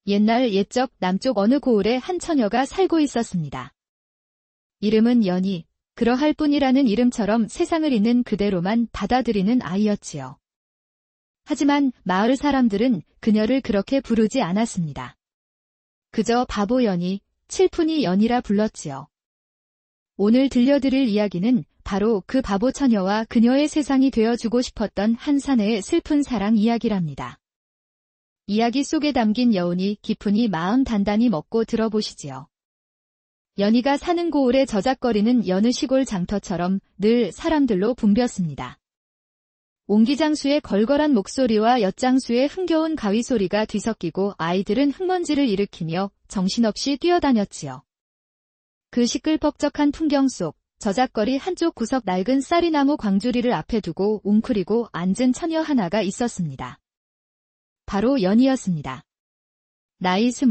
옛날 옛적 남쪽 어느 고을에 한 처녀가 살고 있었습니다. 이름은 연희, 그러할 뿐이라는 이름처럼 세상을 있는 그대로만 받아들이는 아이였지요. 하지만 마을 사람들은 그녀를 그렇게 부르지 않았습니다. 그저 바보 연희, 칠푼이 연희라 불렀지요. 오늘 들려드릴 이야기는 바로 그 바보 처녀와 그녀의 세상이 되어주고 싶었던 한 사내의 슬픈 사랑 이야기랍니다. 이야기 속에 담긴 여운이 깊으니 마음 단단히 먹고 들어보시지요. 연희가 사는 고을의 저작거리는 여느 시골 장터처럼 늘 사람들로 붐볐습니다. 옹기장수의 걸걸한 목소리와 엿장수의 흥겨운 가위소리가 뒤섞이고 아이들은 흙먼지를 일으키며 정신없이 뛰어다녔지요. 그 시끌벅적한 풍경 속 저작거리 한쪽 구석 낡은 쌀이나무 광주리를 앞에 두고 웅크리고 앉은 처녀 하나가 있었습니다. 바로 연희였습니다. 나이 20,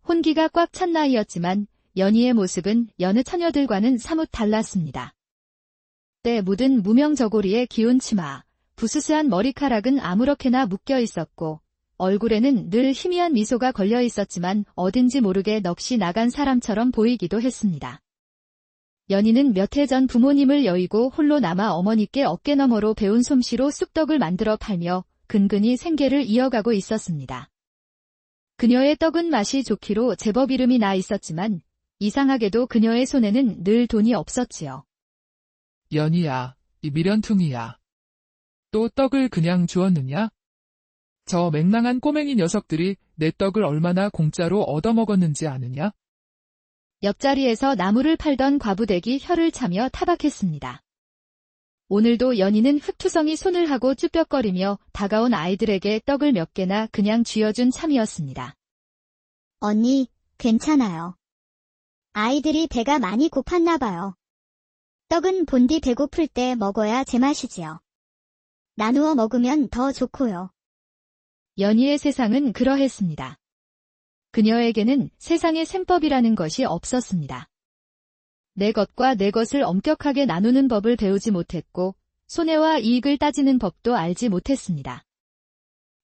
혼기가 꽉 찬 나이였지만 연희의 모습은 여느 처녀들과는 사뭇 달랐습니다. 때 묻은 무명저고리의 기운 치마, 부스스한 머리카락은 아무렇게나 묶여 있었고 얼굴에는 늘 희미한 미소가 걸려 있었지만 어딘지 모르게 넋이 나간 사람처럼 보이기도 했습니다. 연희는 몇 해 전 부모님을 여의고 홀로 남아 어머니께 어깨너머로 배운 솜씨로 쑥떡을 만들어 팔며 근근히 생계를 이어가고 있었습니다. 그녀의 떡은 맛이 좋기로 제법 이름이 나 있었지만 이상하게도 그녀의 손에는 늘 돈이 없었지요. 연희야, 이 미련퉁이야. 또 떡을 그냥 주었느냐? 저 맹랑한 꼬맹이 녀석들이 내 떡을 얼마나 공짜로 얻어먹었는지 아느냐? 옆자리에서 나무를 팔던 과부댁이 혀를 차며 타박했습니다. 오늘도 연희는 흙투성이 손을 하고 쭈뼛거리며 다가온 아이들에게 떡을 몇 개나 그냥 쥐어준 참이었습니다. 언니, 괜찮아요. 아이들이 배가 많이 고팠나 봐요. 떡은 본디 배고플 때 먹어야 제맛이지요. 나누어 먹으면 더 좋고요. 연희의 세상은 그러했습니다. 그녀에게는 세상의 셈법이라는 것이 없었습니다. 내 것과 내 것을 엄격하게 나누는 법을 배우지 못했고 손해와 이익을 따지는 법도 알지 못했습니다.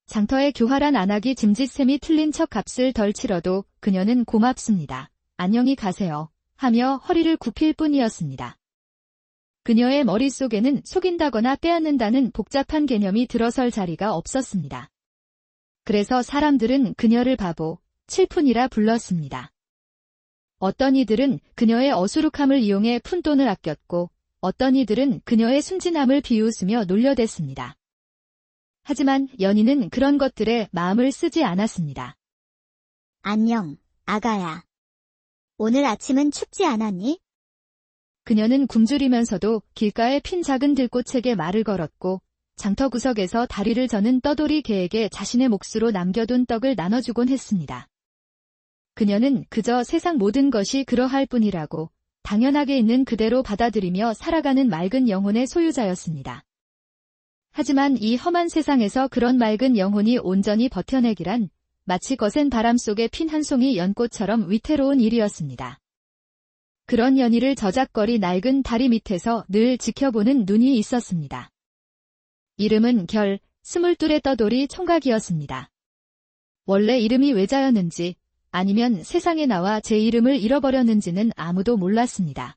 장터의 교활한 안악이 짐짓셈이 틀린 척 값을 덜 치러도 그녀는 고맙습니다. 안녕히 가세요. 하며 허리를 굽힐 뿐이었습니다. 그녀의 머릿속에는 속인다거나 빼앗는다는 복잡한 개념이 들어설 자리가 없었습니다. 그래서 사람들은 그녀를 바보, 칠푼이라 불렀습니다. 어떤 이들은 그녀의 어수룩함을 이용해 푼돈을 아꼈고 어떤 이들은 그녀의 순진함을 비웃으며 놀려댔습니다. 하지만 연희는 그런 것들에 마음을 쓰지 않았습니다. 안녕, 아가야. 오늘 아침은 춥지 않았니? 그녀는 굶주리면서도 길가에 핀 작은 들꽃에게 말을 걸었고 장터 구석에서 다리를 저는 떠돌이 개에게 자신의 몫으로 남겨둔 떡을 나눠주곤 했습니다. 그녀는 그저 세상 모든 것이 그러할 뿐이라고 당연하게 있는 그대로 받아들이며 살아가는 맑은 영혼의 소유자였습니다. 하지만 이 험한 세상에서 그런 맑은 영혼이 온전히 버텨내기란 마치 거센 바람 속에 핀 한 송이 연꽃처럼 위태로운 일이었습니다. 그런 연희를 저작거리 낡은 다리 밑에서 늘 지켜보는 눈이 있었습니다. 이름은 결, 22의 떠돌이 총각이었습니다. 원래 이름이 외자였는지 아니면 세상에 나와 제 이름을 잃어버렸는지는 아무도 몰랐습니다.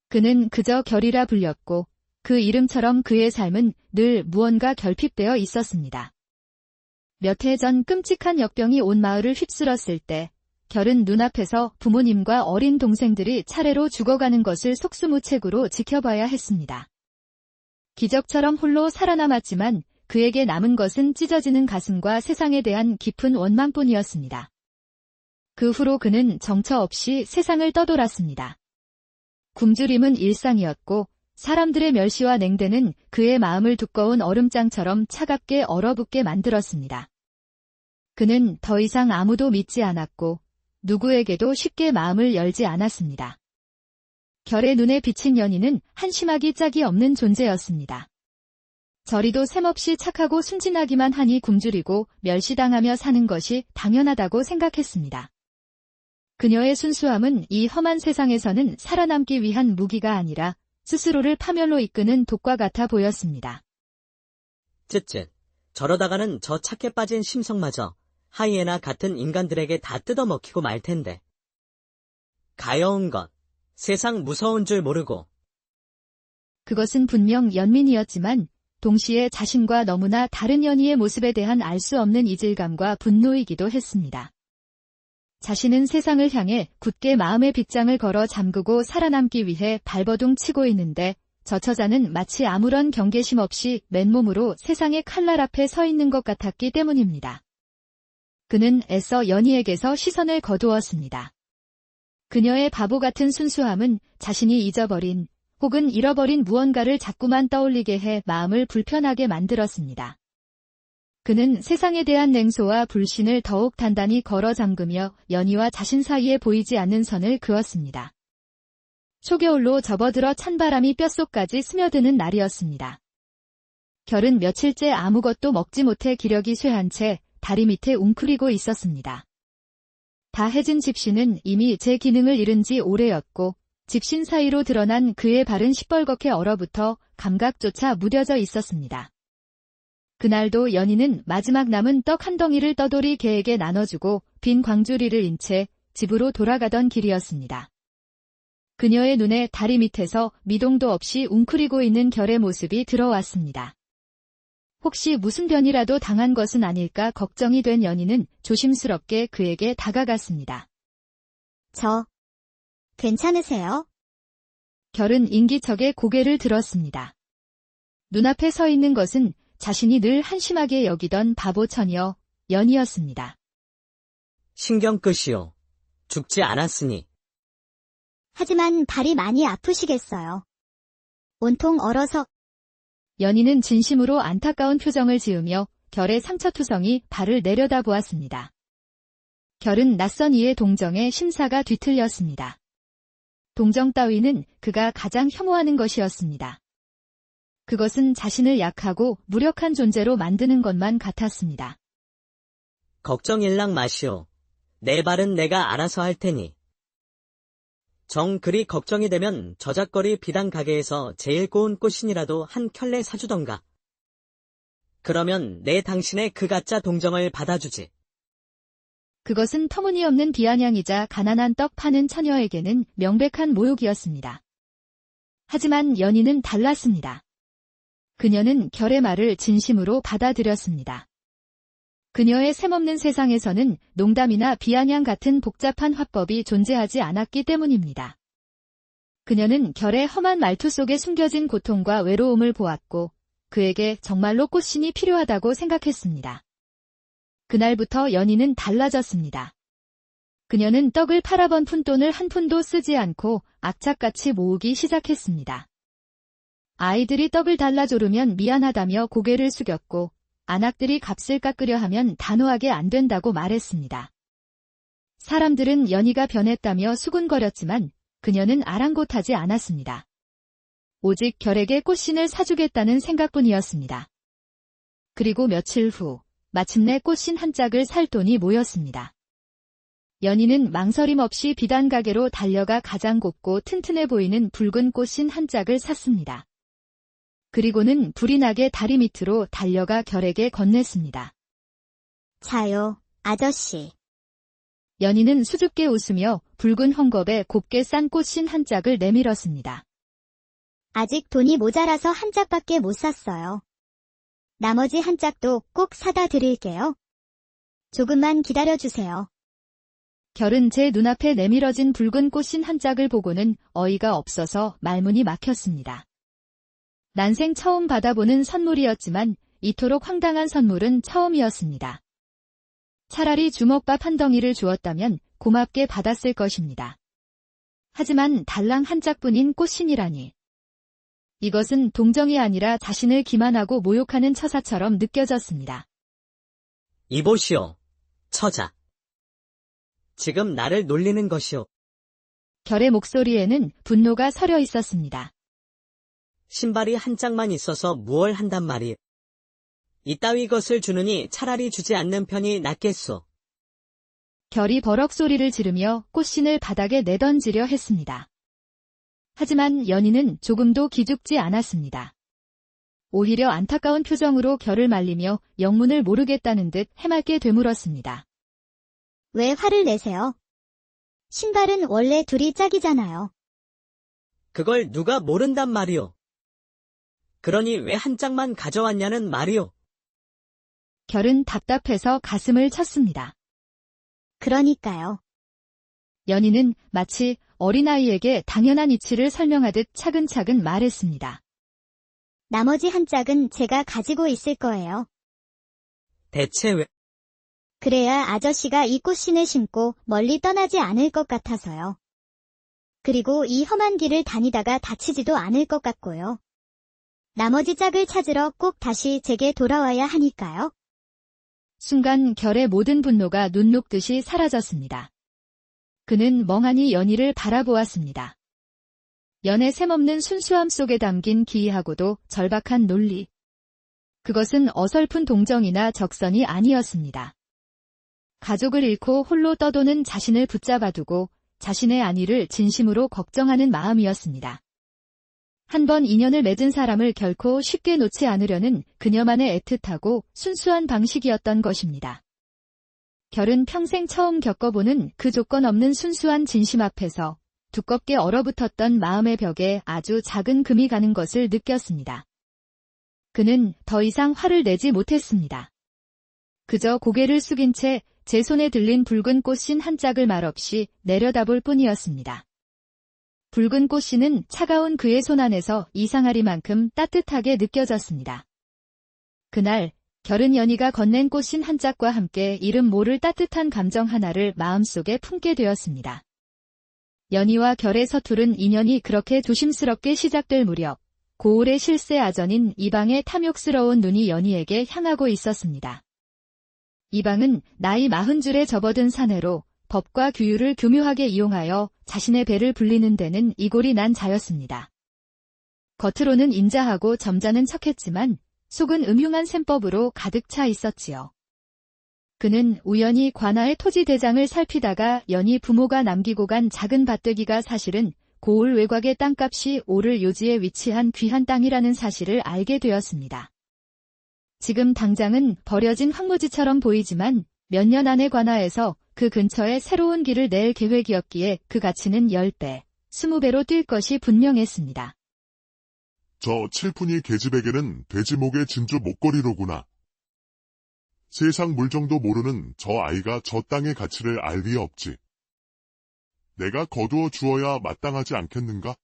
그는 그저 결이라 불렸고 그 이름처럼 그의 삶은 늘 무언가 결핍되어 있었습니다. 몇 해 전 끔찍한 역병이 온 마을을 휩쓸었을 때 결은 눈앞에서 부모님과 어린 동생들이 차례로 죽어가는 것을 속수무책으로 지켜봐야 했습니다. 기적처럼 홀로 살아남았지만 그에게 남은 것은 찢어지는 가슴과 세상에 대한 깊은 원망뿐이었습니다. 그 후로 그는 정처 없이 세상을 떠돌았습니다. 굶주림은 일상이었고 사람들의 멸시와 냉대는 그의 마음을 두꺼운 얼음장처럼 차갑게 얼어붙게 만들었습니다. 그는 더 이상 아무도 믿지 않았고 누구에게도 쉽게 마음을 열지 않았습니다. 결의 눈에 비친 연희는 한심하기 짝이 없는 존재였습니다. 저리도 셈없이 착하고 순진하기만 하니 굶주리고 멸시당하며 사는 것이 당연하다고 생각했습니다. 그녀의 순수함은 이 험한 세상에서는 살아남기 위한 무기가 아니라 스스로를 파멸로 이끄는 독과 같아 보였습니다. 쯧쯧, 저러다가는 저 착해 빠진 심성마저 하이에나 같은 인간들에게 다 뜯어먹히고 말 텐데. 가여운 것, 세상 무서운 줄 모르고. 그것은 분명 연민이었지만 동시에 자신과 너무나 다른 연희의 모습에 대한 알 수 없는 이질감과 분노이기도 했습니다. 자신은 세상을 향해 굳게 마음의 빗장을 걸어 잠그고 살아남기 위해 발버둥 치고 있는데 저 처자는 마치 아무런 경계심 없이 맨몸으로 세상의 칼날 앞에 서 있는 것 같았기 때문입니다. 그는 애써 연희에게서 시선을 거두었습니다. 그녀의 바보 같은 순수함은 자신이 잊어버린 혹은 잃어버린 무언가를 자꾸만 떠올리게 해 마음을 불편하게 만들었습니다. 그는 세상에 대한 냉소와 불신을 더욱 단단히 걸어 잠그며 연희와 자신 사이에 보이지 않는 선을 그었습니다. 초겨울로 접어들어 찬바람이 뼛속까지 스며드는 날이었습니다. 결은 며칠째 아무것도 먹지 못해 기력이 쇠한 채 다리 밑에 웅크리고 있었습니다. 다 해진 집신은 이미 제 기능을 잃은 지 오래였고 집신 사이로 드러난 그의 발은 시뻘겋게 얼어붙어 감각조차 무뎌져 있었습니다. 그날도 연희는 마지막 남은 떡 한 덩이를 떠돌이 개에게 나눠주고 빈 광주리를 인 채 집으로 돌아가던 길이었습니다. 그녀의 눈에 다리 밑에서 미동도 없이 웅크리고 있는 결의 모습이 들어왔습니다. 혹시 무슨 변이라도 당한 것은 아닐까 걱정이 된 연희는 조심스럽게 그에게 다가갔습니다. 괜찮으세요? 결은 인기척에 고개를 들었습니다. 눈앞에 서 있는 것은 자신이 늘 한심하게 여기던 바보 처녀 연희였습니다. 신경 끄시오. 죽지 않았으니. 하지만 발이 많이 아프시겠어요. 온통 얼어서. 연희는 진심으로 안타까운 표정을 지으며 결의 상처투성이 발을 내려다보았습니다. 결은 낯선 이의 동정에 심사가 뒤틀렸습니다. 동정 따위는 그가 가장 혐오하는 것이었습니다. 그것은 자신을 약하고 무력한 존재로 만드는 것만 같았습니다. 걱정일랑 마시오. 내 발은 내가 알아서 할 테니. 정 그리 걱정이 되면 저작거리 비단 가게에서 제일 고운 꽃신이라도 한 켤레 사주던가. 그러면 내 당신의 그 가짜 동정을 받아주지. 그것은 터무니없는 비아냥이자 가난한 떡 파는 처녀에게는 명백한 모욕이었습니다. 하지만 연희는 달랐습니다. 그녀는 결의 말을 진심으로 받아들였습니다. 그녀의 셈없는 세상에서는 농담이나 비아냥 같은 복잡한 화법이 존재하지 않았기 때문입니다. 그녀는 결의 험한 말투 속에 숨겨진 고통과 외로움을 보았고 그에게 정말로 꽃신이 필요하다고 생각했습니다. 그날부터 연희는 달라졌습니다. 그녀는 떡을 팔아번 푼돈을 한 푼도 쓰지 않고 악착같이 모으기 시작했습니다. 아이들이 떡을 달라 조르면 미안하다며 고개를 숙였고 안악들이 값을 깎으려 하면 단호하게 안 된다고 말했습니다. 사람들은 연희가 변했다며 수군거렸지만 그녀는 아랑곳하지 않았습니다. 오직 결에게 꽃신을 사주겠다는 생각뿐이었습니다. 그리고 며칠 후 마침내 꽃신 한 짝을 살 돈이 모였습니다. 연희는 망설임 없이 비단 가게로 달려가 가장 곱고 튼튼해 보이는 붉은 꽃신 한 짝을 샀습니다. 그리고는 불이 나게 다리 밑으로 달려가 결에게 건넸습니다. 자요, 아저씨. 연희는 수줍게 웃으며 붉은 헝겊에 곱게 싼 꽃신 한 짝을 내밀었습니다. 아직 돈이 모자라서 한 짝밖에 못 샀어요. 나머지 한 짝도 꼭 사다 드릴게요. 조금만 기다려주세요. 결은 제 눈앞에 내밀어진 붉은 꽃신 한 짝을 보고는 어이가 없어서 말문이 막혔습니다. 난생 처음 받아보는 선물이었지만 이토록 황당한 선물은 처음이었습니다. 차라리 주먹밥 한 덩이를 주었다면 고맙게 받았을 것입니다. 하지만 달랑 한 짝뿐인 꽃신이라니. 이것은 동정이 아니라 자신을 기만하고 모욕하는 처사처럼 느껴졌습니다. 이보시오, 처자. 지금 나를 놀리는 것이오. 결의 목소리에는 분노가 서려 있었습니다. 신발이 한 짝만 있어서 무얼 한단 말이. 이따위 것을 주느니 차라리 주지 않는 편이 낫겠소. 결이 버럭 소리를 지르며 꽃신을 바닥에 내던지려 했습니다. 하지만 연희는 조금도 기죽지 않았습니다. 오히려 안타까운 표정으로 결을 말리며 영문을 모르겠다는 듯 해맑게 되물었습니다. 왜 화를 내세요? 신발은 원래 둘이 짝이잖아요. 그걸 누가 모른단 말이오. 그러니 왜 한 짝만 가져왔냐는 말이오. 결은 답답해서 가슴을 쳤습니다. 그러니까요. 연희는 마치 어린아이에게 당연한 이치를 설명하듯 차근차근 말했습니다. 나머지 한 짝은 제가 가지고 있을 거예요. 대체 왜? 그래야 아저씨가 이 꽃신을 신고 멀리 떠나지 않을 것 같아서요. 그리고 이 험한 길을 다니다가 다치지도 않을 것 같고요. 나머지 짝을 찾으러 꼭 다시 제게 돌아와야 하니까요. 순간 결의 모든 분노가 눈 녹듯이 사라졌습니다. 그는 멍하니 연희를 바라보았습니다. 연의 셈없는 순수함 속에 담긴 기이하고도 절박한 논리. 그것은 어설픈 동정이나 적선이 아니었습니다. 가족을 잃고 홀로 떠도는 자신을 붙잡아두고 자신의 안위를 진심으로 걱정하는 마음이었습니다. 한 번 인연을 맺은 사람을 결코 쉽게 놓지 않으려는 그녀만의 애틋하고 순수한 방식이었던 것입니다. 결은 평생 처음 겪어보는 그 조건 없는 순수한 진심 앞에서 두껍게 얼어붙었던 마음의 벽에 아주 작은 금이 가는 것을 느꼈습니다. 그는 더 이상 화를 내지 못했습니다. 그저 고개를 숙인 채 제 손에 들린 붉은 꽃신 한 짝을 말없이 내려다볼 뿐이었습니다. 붉은 꽃신은 차가운 그의 손 안에서 이상하리만큼 따뜻하게 느껴졌습니다. 그날 결은 연희가 건넨 꽃신 한 짝과 함께 이름 모를 따뜻한 감정 하나를 마음속에 품게 되었습니다. 연희와 결의 서투른 인연이 그렇게 조심스럽게 시작될 무렵 고을의 실세 아전인 이방의 탐욕스러운 눈이 연희에게 향하고 있었습니다. 이방은 나이 40줄에 접어든 사내로 법과 규율을 교묘하게 이용하여 자신의 배를 불리는 데는 이골이 난 자였습니다. 겉으로는 인자하고 점잖은 척했지만 속은 음흉한 셈법으로 가득 차 있었지요. 그는 우연히 관아의 토지 대장을 살피다가 연희 부모가 남기고 간 작은 밭대기가 사실은 고을 외곽의 땅값이 오를 요지에 위치한 귀한 땅이라는 사실을 알게 되었습니다. 지금 당장은 버려진 황무지처럼 보이지만 몇 년 안에 관아에서 그 근처에 새로운 길을 낼 계획이었기에 그 가치는 10배, 20배로 뛸 것이 분명했습니다. 저 칠푼이 계집에게는 돼지목의 진주 목걸이로구나. 세상 물정도 모르는 저 아이가 저 땅의 가치를 알 리 없지. 내가 거두어 주어야 마땅하지 않겠는가?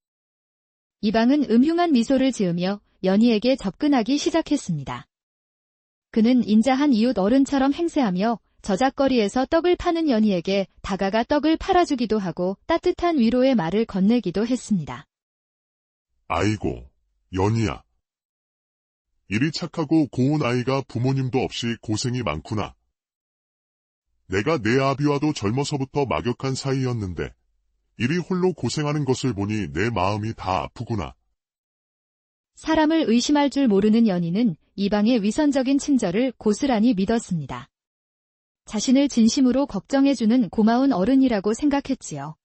이방은 음흉한 미소를 지으며 연희에게 접근하기 시작했습니다. 그는 인자한 이웃 어른처럼 행세하며 저작거리에서 떡을 파는 연희에게 다가가 떡을 팔아주기도 하고 따뜻한 위로의 말을 건네기도 했습니다. 아이고, 연희야. 이리 착하고 고운 아이가 부모님도 없이 고생이 많구나. 내가 내 아비와도 젊어서부터 막역한 사이였는데 이리 홀로 고생하는 것을 보니 내 마음이 다 아프구나. 사람을 의심할 줄 모르는 연희는 이방의 위선적인 친절을 고스란히 믿었습니다. 자신을 진심으로 걱정해주는 고마운 어른이라고 생각했지요.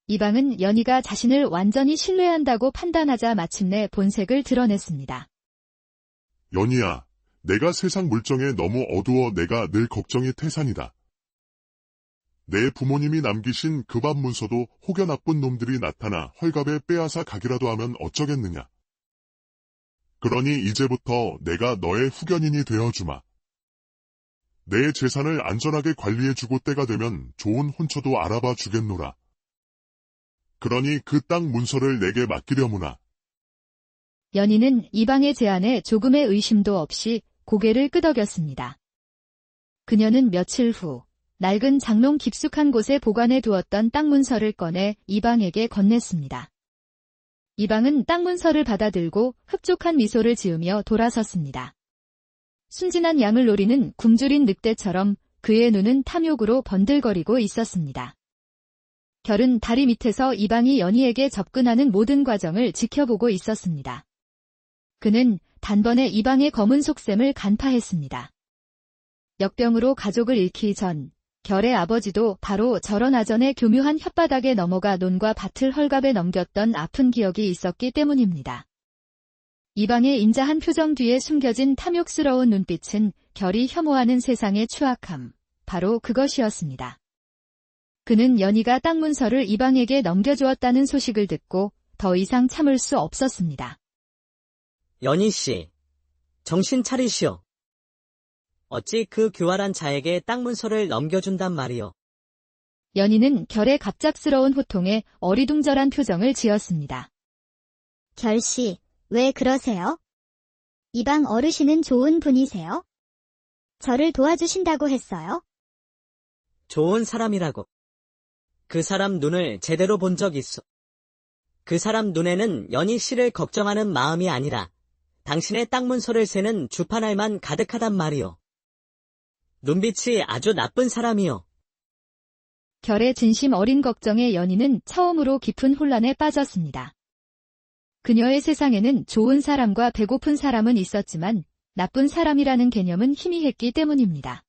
이방은 연희가 자신을 완전히 신뢰한다고 판단하자 마침내 본색을 드러냈습니다. 연희야, 내가 세상 물정에 너무 어두워 내가 늘 걱정이 태산이다. 내 부모님이 남기신 그 밥 문서도 혹여 나쁜 놈들이 나타나 헐갑에 빼앗아 가기라도 하면 어쩌겠느냐. 그러니 이제부터 내가 너의 후견인이 되어주마. 내 재산을 안전하게 관리해주고 때가 되면 좋은 혼처도 알아봐 주겠노라. 그러니 그 땅 문서를 내게 맡기려무나. 연희는 이방의 제안에 조금의 의심도 없이 고개를 끄덕였습니다. 그녀는 며칠 후 낡은 장롱 깊숙한 곳에 보관해 두었던 땅 문서를 꺼내 이방에게 건넸습니다. 이방은 땅 문서를 받아들고 흡족한 미소를 지으며 돌아섰습니다. 순진한 양을 노리는 굶주린 늑대처럼 그의 눈은 탐욕으로 번들거리고 있었습니다. 결은 다리 밑에서 이방이 연희에게 접근하는 모든 과정을 지켜보고 있었습니다. 그는 단번에 이방의 검은 속셈을 간파했습니다. 역병으로 가족을 잃기 전 결의 아버지도 바로 저런 아전의 교묘한 혓바닥에 넘어가 논과 밭을 헐갑에 넘겼던 아픈 기억이 있었기 때문입니다. 이방의 인자한 표정 뒤에 숨겨진 탐욕스러운 눈빛은 결이 혐오하는 세상의 추악함, 바로 그것이었습니다. 그는 연희가 땅 문서를 이방에게 넘겨주었다는 소식을 듣고 더 이상 참을 수 없었습니다. 연희 씨, 정신 차리시오. 어찌 그 교활한 자에게 땅 문서를 넘겨준단 말이오. 연희는 결의 갑작스러운 호통에 어리둥절한 표정을 지었습니다. 결씨, 왜 그러세요? 이방 어르신은 좋은 분이세요? 저를 도와주신다고 했어요? 좋은 사람이라고. 그 사람 눈을 제대로 본 적 있어. 그 사람 눈에는 연희 씨를 걱정하는 마음이 아니라 당신의 땅 문서를 세는 주판알만 가득하단 말이오. 눈빛이 아주 나쁜 사람이오. 결의 진심 어린 걱정에 연희는 처음으로 깊은 혼란에 빠졌습니다. 그녀의 세상에는 좋은 사람과 배고픈 사람은 있었지만 나쁜 사람이라는 개념은 희미했기 때문입니다.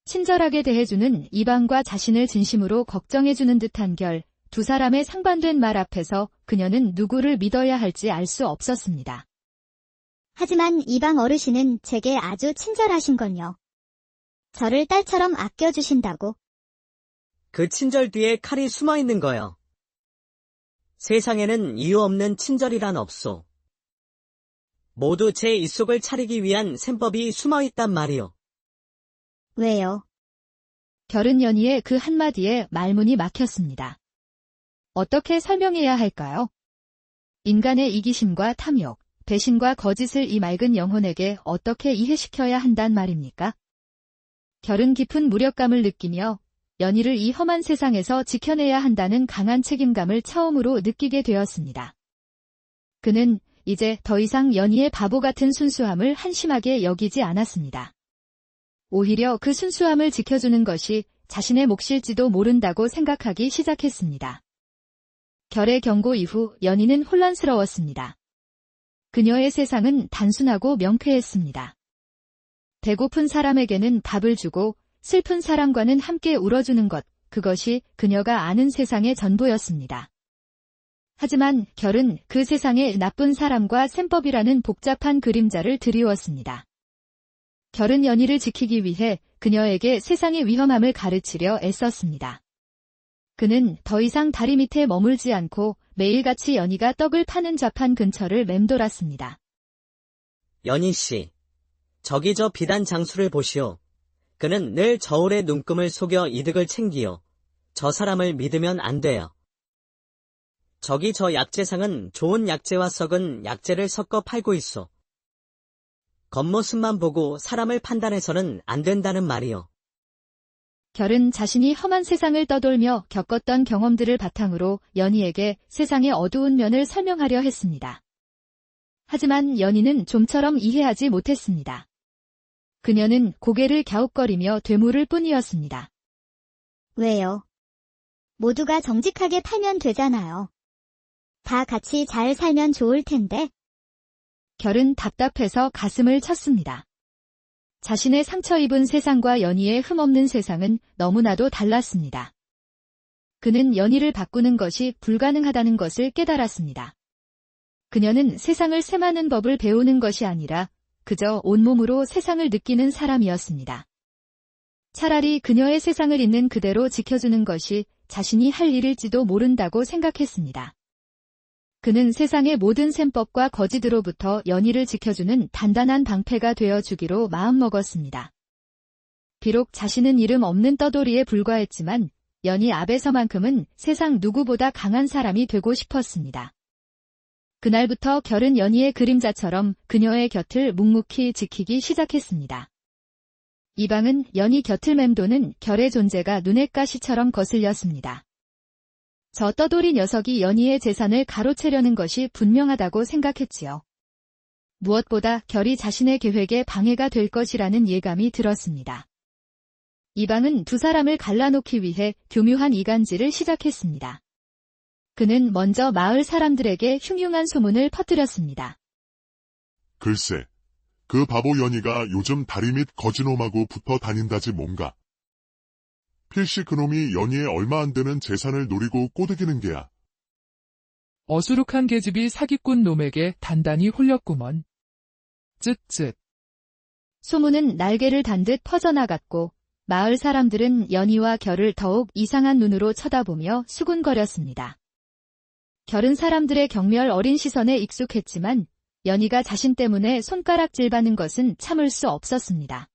친절하게 대해주는 이방과 자신을 진심으로 걱정해주는 듯한 결, 두 사람의 상반된 말 앞에서 그녀는 누구를 믿어야 할지 알 수 없었습니다. 하지만 이방 어르신은 제게 아주 친절하신걸요. 저를 딸처럼 아껴주신다고. 그 친절 뒤에 칼이 숨어 있는 거요. 세상에는 이유 없는 친절이란 없소. 모두 제 입속을 차리기 위한 셈법이 숨어 있단 말이오. 왜요? 결은 연희의 그 한마디에 말문이 막혔습니다. 어떻게 설명해야 할까요? 인간의 이기심과 탐욕, 배신과 거짓을 이 맑은 영혼에게 어떻게 이해시켜야 한단 말입니까? 결은 깊은 무력감을 느끼며 연희를 이 험한 세상에서 지켜내야 한다는 강한 책임감을 처음으로 느끼게 되었습니다. 그는 이제 더 이상 연희의 바보 같은 순수함을 한심하게 여기지 않았습니다. 오히려 그 순수함을 지켜주는 것이 자신의 몫일지도 모른다고 생각하기 시작했습니다. 결의 경고 이후 연희는 혼란스러웠습니다. 그녀의 세상은 단순하고 명쾌했습니다. 배고픈 사람에게는 밥을 주고 슬픈 사람과는 함께 울어주는 것, 그것이 그녀가 아는 세상의 전부였습니다. 하지만 결은 그 세상의 나쁜 사람과 셈법이라는 복잡한 그림자를 드리웠습니다. 결은 연희를 지키기 위해 그녀에게 세상의 위험함을 가르치려 애썼습니다. 그는 더 이상 다리 밑에 머물지 않고 매일같이 연희가 떡을 파는 좌판 근처를 맴돌았습니다. 연희 씨, 저기 저 비단 장수를 보시오. 그는 늘 저울의 눈금을 속여 이득을 챙기요. 저 사람을 믿으면 안 돼요. 저기 저 약재상은 좋은 약재와 썩은 약재를 섞어 팔고 있어. 겉모습만 보고 사람을 판단해서는 안 된다는 말이요. 결은 자신이 험한 세상을 떠돌며 겪었던 경험들을 바탕으로 연희에게 세상의 어두운 면을 설명하려 했습니다. 하지만 연희는 좀처럼 이해하지 못했습니다. 그녀는 고개를 갸웃거리며 되물을 뿐이었습니다. 왜요? 모두가 정직하게 팔면 되잖아요. 다 같이 잘 살면 좋을 텐데. 결은 답답해서 가슴을 쳤습니다. 자신의 상처 입은 세상과 연희의 흠없는 세상은 너무나도 달랐습니다. 그는 연희를 바꾸는 것이 불가능하다는 것을 깨달았습니다. 그녀는 세상을 셈하는 법을 배우는 것이 아니라 그저 온몸으로 세상을 느끼는 사람이었습니다. 차라리 그녀의 세상을 있는 그대로 지켜주는 것이 자신이 할 일일지도 모른다고 생각했습니다. 그는 세상의 모든 셈법과 거짓으로부터 연희를 지켜주는 단단한 방패가 되어주기로 마음먹었습니다. 비록 자신은 이름 없는 떠돌이에 불과했지만 연희 앞에서만큼은 세상 누구보다 강한 사람이 되고 싶었습니다. 그날부터 결은 연희의 그림자처럼 그녀의 곁을 묵묵히 지키기 시작했습니다. 이방은 연희 곁을 맴도는 결의 존재가 눈의 가시처럼 거슬렸습니다. 저 떠돌이 녀석이 연희의 재산을 가로채려는 것이 분명하다고 생각했지요. 무엇보다 결이 자신의 계획에 방해가 될 것이라는 예감이 들었습니다. 이방은 두 사람을 갈라놓기 위해 교묘한 이간질을 시작했습니다. 그는 먼저 마을 사람들에게 흉흉한 소문을 퍼뜨렸습니다. 글쎄, 그 바보 연희가 요즘 다리 밑 거지놈하고 붙어 다닌다지 뭔가. 필시 그놈이 연희의 얼마 안 되는 재산을 노리고 꼬드기는 게야. 어수룩한 계집이 사기꾼 놈에게 단단히 홀렸구먼. 쯧쯧. 소문은 날개를 단 듯 퍼져나갔고 마을 사람들은 연희와 결을 더욱 이상한 눈으로 쳐다보며 수군거렸습니다. 결은 사람들의 경멸 어린 시선에 익숙했지만 연희가 자신 때문에 손가락질 받는 것은 참을 수 없었습니다.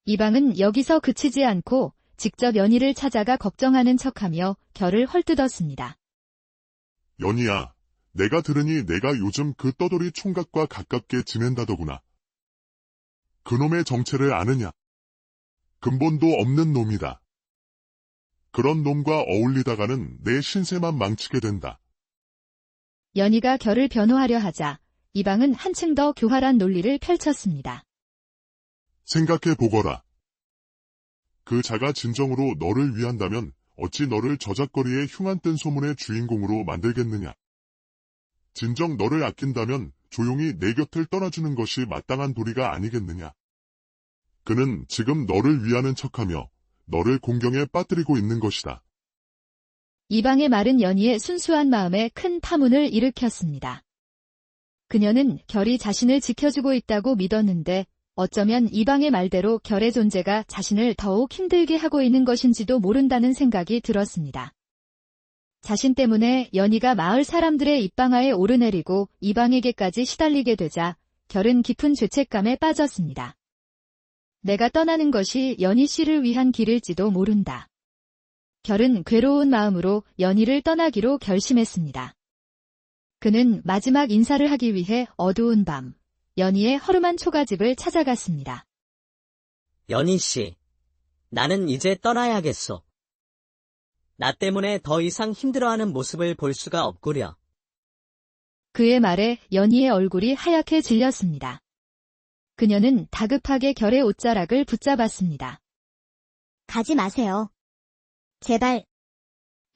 이방은 여기서 그치지 않고 직접 연희를 찾아가 걱정하는 척하며 결을 헐뜯었습니다. 연희야, 내가 들으니 내가 요즘 그 떠돌이 총각과 가깝게 지낸다더구나. 그놈의 정체를 아느냐? 근본도 없는 놈이다. 그런 놈과 어울리다가는 내 신세만 망치게 된다. 연희가 결을 변호하려 하자 이방은 한층 더 교활한 논리를 펼쳤습니다. 생각해보거라. 그 자가 진정으로 너를 위한다면 어찌 너를 저작거리의 흉한 뜬 소문의 주인공으로 만들겠느냐. 진정 너를 아낀다면 조용히 내 곁을 떠나주는 것이 마땅한 도리가 아니겠느냐. 그는 지금 너를 위하는 척하며 너를 공경에 빠뜨리고 있는 것이다. 이방의 말은 연희의 순수한 마음에 큰 파문을 일으켰습니다. 그녀는 결이 자신을 지켜주고 있다고 믿었는데 어쩌면 이방의 말대로 결의 존재가 자신을 더욱 힘들게 하고 있는 것인지도 모른다는 생각이 들었습니다. 자신 때문에 연희가 마을 사람들의 입방아에 오르내리고 이방에게까지 시달리게 되자 결은 깊은 죄책감에 빠졌습니다. 내가 떠나는 것이 연희 씨를 위한 길일지도 모른다. 결은 괴로운 마음으로 연희를 떠나기로 결심했습니다. 그는 마지막 인사를 하기 위해 어두운 밤, 연희의 허름한 초가집을 찾아갔습니다. 연희 씨, 나는 이제 떠나야겠소. 나 때문에 더 이상 힘들어하는 모습을 볼 수가 없구려. 그의 말에 연희의 얼굴이 하얗게 질렸습니다. 그녀는 다급하게 결의 옷자락을 붙잡았습니다. 가지 마세요. 제발,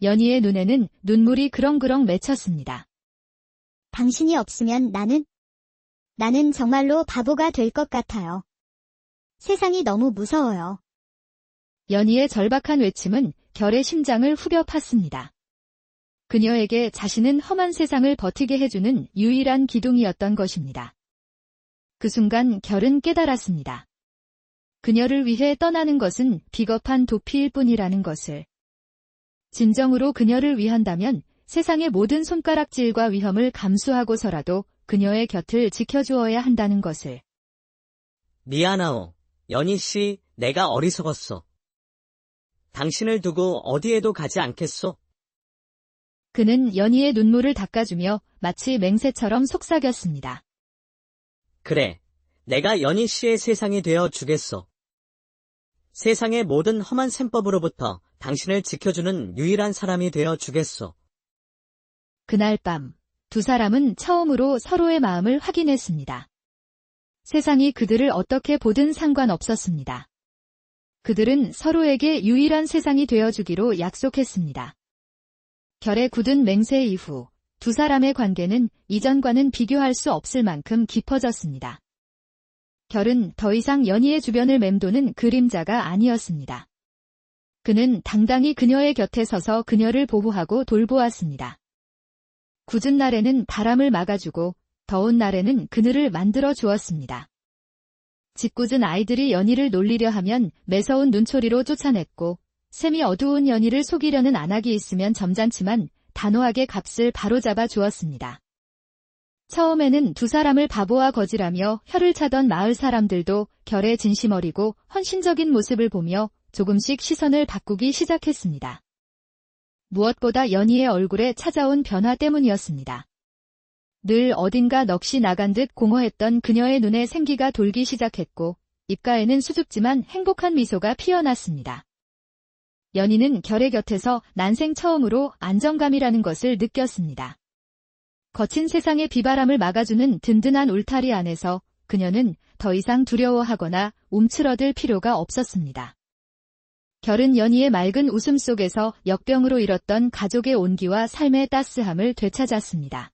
연희의 눈에는 눈물이 그렁그렁 맺혔습니다. 당신이 없으면 나는 정말로 바보가 될 것 같아요. 세상이 너무 무서워요. 연희의 절박한 외침은 결의 심장을 후벼 팠습니다. 그녀에게 자신은 험한 세상을 버티게 해주는 유일한 기둥이었던 것입니다. 그 순간 결은 깨달았습니다. 그녀를 위해 떠나는 것은 비겁한 도피일 뿐이라는 것을. 진정으로 그녀를 위한다면 세상의 모든 손가락질과 위험을 감수하고서라도 그녀의 곁을 지켜주어야 한다는 것을. 미안하오. 연희 씨, 내가 어리석었소. 당신을 두고 어디에도 가지 않겠소. 그는 연희의 눈물을 닦아주며 마치 맹세처럼 속삭였습니다. 그래, 내가 연희 씨의 세상이 되어 주겠소. 세상의 모든 험한 셈법으로부터 당신을 지켜주는 유일한 사람이 되어 주겠소. 그날 밤, 두 사람은 처음으로 서로의 마음을 확인했습니다. 세상이 그들을 어떻게 보든 상관없었습니다. 그들은 서로에게 유일한 세상이 되어주기로 약속했습니다. 결의 굳은 맹세 이후 두 사람의 관계는 이전과는 비교할 수 없을 만큼 깊어졌습니다. 결은 더 이상 연희의 주변을 맴도는 그림자가 아니었습니다. 그는 당당히 그녀의 곁에 서서 그녀를 보호하고 돌보았습니다. 굳은 날에는 바람을 막아주고 더운 날에는 그늘을 만들어 주었습니다. 짓궂은 아이들이 연희를 놀리려 하면 매서운 눈초리로 쫓아냈고 샘이 어두운 연희를 속이려는 안악이 있으면 점잖지만 단호하게 값을 바로잡아 주었습니다. 처음에는 두 사람을 바보와 거지라며 혀를 차던 마을 사람들도 결의 진심 어리고 헌신적인 모습을 보며 조금씩 시선을 바꾸기 시작했습니다. 무엇보다 연희의 얼굴에 찾아온 변화 때문이었습니다. 늘 어딘가 넋이 나간 듯 공허했던 그녀의 눈에 생기가 돌기 시작했고 입가에는 수줍지만 행복한 미소가 피어났습니다. 연희는 결의 곁에서 난생 처음으로 안정감이라는 것을 느꼈습니다. 거친 세상의 비바람을 막아주는 든든한 울타리 안에서 그녀는 더 이상 두려워하거나 움츠러들 필요가 없었습니다. 결은 연희의 맑은 웃음 속에서 역병으로 잃었던 가족의 온기와 삶의 따스함을 되찾았습니다.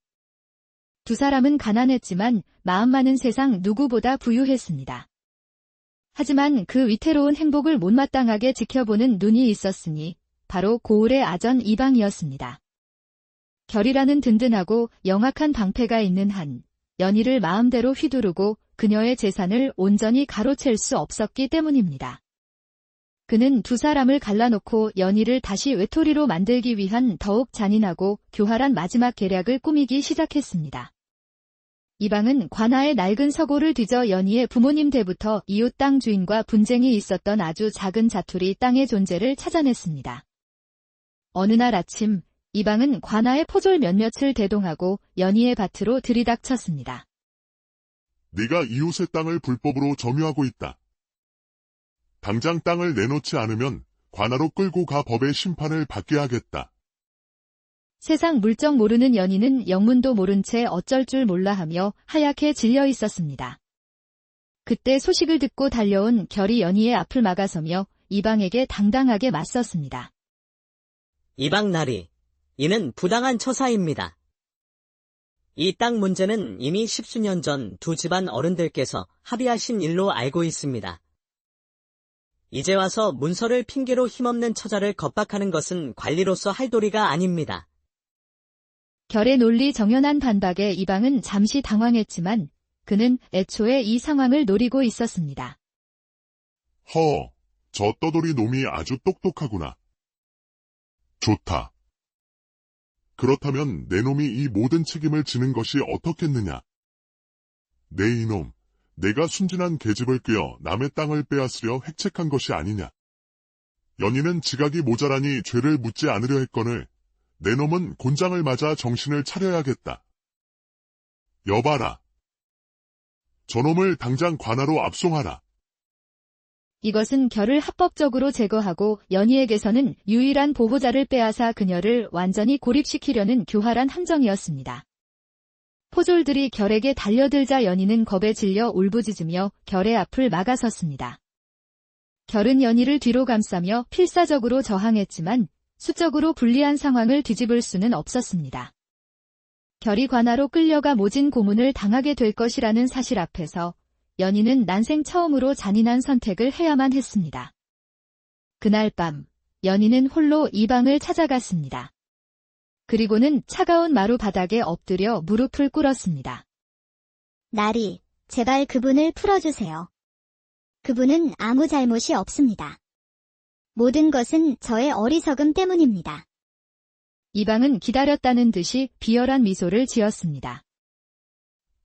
두 사람은 가난했지만 마음 많은 세상 누구보다 부유했습니다. 하지만 그 위태로운 행복을 못마땅하게 지켜보는 눈이 있었으니 바로 고을의 아전 이방이었습니다. 결이라는 든든하고 영악한 방패가 있는 한 연희를 마음대로 휘두르고 그녀의 재산을 온전히 가로챌 수 없었기 때문입니다. 그는 두 사람을 갈라놓고 연희를 다시 외톨이로 만들기 위한 더욱 잔인하고 교활한 마지막 계략을 꾸미기 시작했습니다. 이방은 관아의 낡은 서고를 뒤져 연희의 부모님 때부터 이웃 땅 주인과 분쟁이 있었던 아주 작은 자투리 땅의 존재를 찾아냈습니다. 어느 날 아침, 이방은 관아의 포졸 몇몇을 대동하고 연희의 밭으로 들이닥쳤습니다. 네가 이웃의 땅을 불법으로 점유하고 있다. 당장 땅을 내놓지 않으면 관아로 끌고 가 법의 심판을 받게 하겠다. 세상 물정 모르는 연희는 영문도 모른 채 어쩔 줄 몰라 하며 하얗게 질려 있었습니다. 그때 소식을 듣고 달려온 결이 연희의 앞을 막아서며 이방에게 당당하게 맞섰습니다. 이방 나리, 이는 부당한 처사입니다. 이 땅 문제는 이미 10수년 전 두 집안 어른들께서 합의하신 일로 알고 있습니다. 이제 와서 문서를 핑계로 힘없는 처자를 겁박하는 것은 관리로서 할 도리가 아닙니다. 결의 논리 정연한 반박에 이방은 잠시 당황했지만 그는 애초에 이 상황을 노리고 있었습니다. 저 떠돌이 놈이 아주 똑똑하구나. 좋다. 그렇다면 내 놈이 이 모든 책임을 지는 것이 어떻겠느냐. 내 이놈, 내가 순진한 계집을 꿰어 남의 땅을 빼앗으려 획책한 것이 아니냐. 연희는 지각이 모자라니 죄를 묻지 않으려 했거늘 내 놈은 곤장을 맞아 정신을 차려야겠다. 여봐라. 저놈을 당장 관아로 압송하라. 이것은 결을 합법적으로 제거하고 연희에게서는 유일한 보호자를 빼앗아 그녀를 완전히 고립시키려는 교활한 함정이었습니다. 포졸들이 결에게 달려들자 연희는 겁에 질려 울부짖으며 결의 앞을 막아섰습니다. 결은 연희를 뒤로 감싸며 필사적으로 저항했지만 수적으로 불리한 상황을 뒤집을 수는 없었습니다. 결이 관아로 끌려가 모진 고문을 당하게 될 것이라는 사실 앞에서 연희는 난생 처음으로 잔인한 선택을 해야만 했습니다. 그날 밤, 연희는 홀로 이방을 찾아갔습니다. 그리고는 차가운 마루 바닥에 엎드려 무릎을 꿇었습니다. 나리, 제발 그분을 풀어주세요. 그분은 아무 잘못이 없습니다. 모든 것은 저의 어리석음 때문입니다. 이방은 기다렸다는 듯이 비열한 미소를 지었습니다.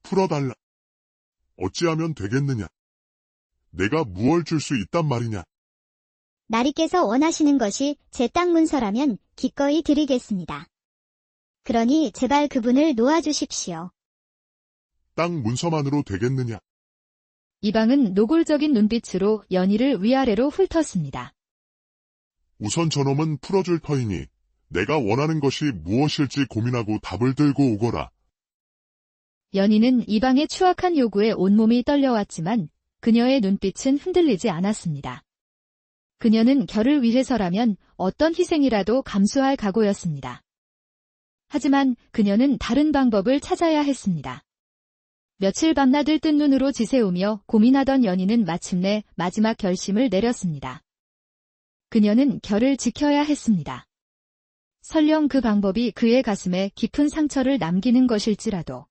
풀어달라. 어찌하면 되겠느냐. 내가 무얼 줄 수 있단 말이냐. 나리께서 원하시는 것이 제 땅 문서라면 기꺼이 드리겠습니다. 그러니 제발 그분을 놓아주십시오. 땅 문서만으로 되겠느냐. 이방은 노골적인 눈빛으로 연희를 위아래로 훑었습니다. 우선 저놈은 풀어줄 터이니 내가 원하는 것이 무엇일지 고민하고 답을 들고 오거라. 연희는 이방의 추악한 요구에 온몸이 떨려왔지만 그녀의 눈빛은 흔들리지 않았습니다. 그녀는 결을 위해서라면 어떤 희생이라도 감수할 각오였습니다. 하지만 그녀는 다른 방법을 찾아야 했습니다. 며칠 밤낮을 뜬 눈으로 지새우며 고민하던 연희는 마침내 마지막 결심을 내렸습니다. 그녀는 결을 지켜야 했습니다. 설령 그 방법이 그의 가슴에 깊은 상처를 남기는 것일지라도.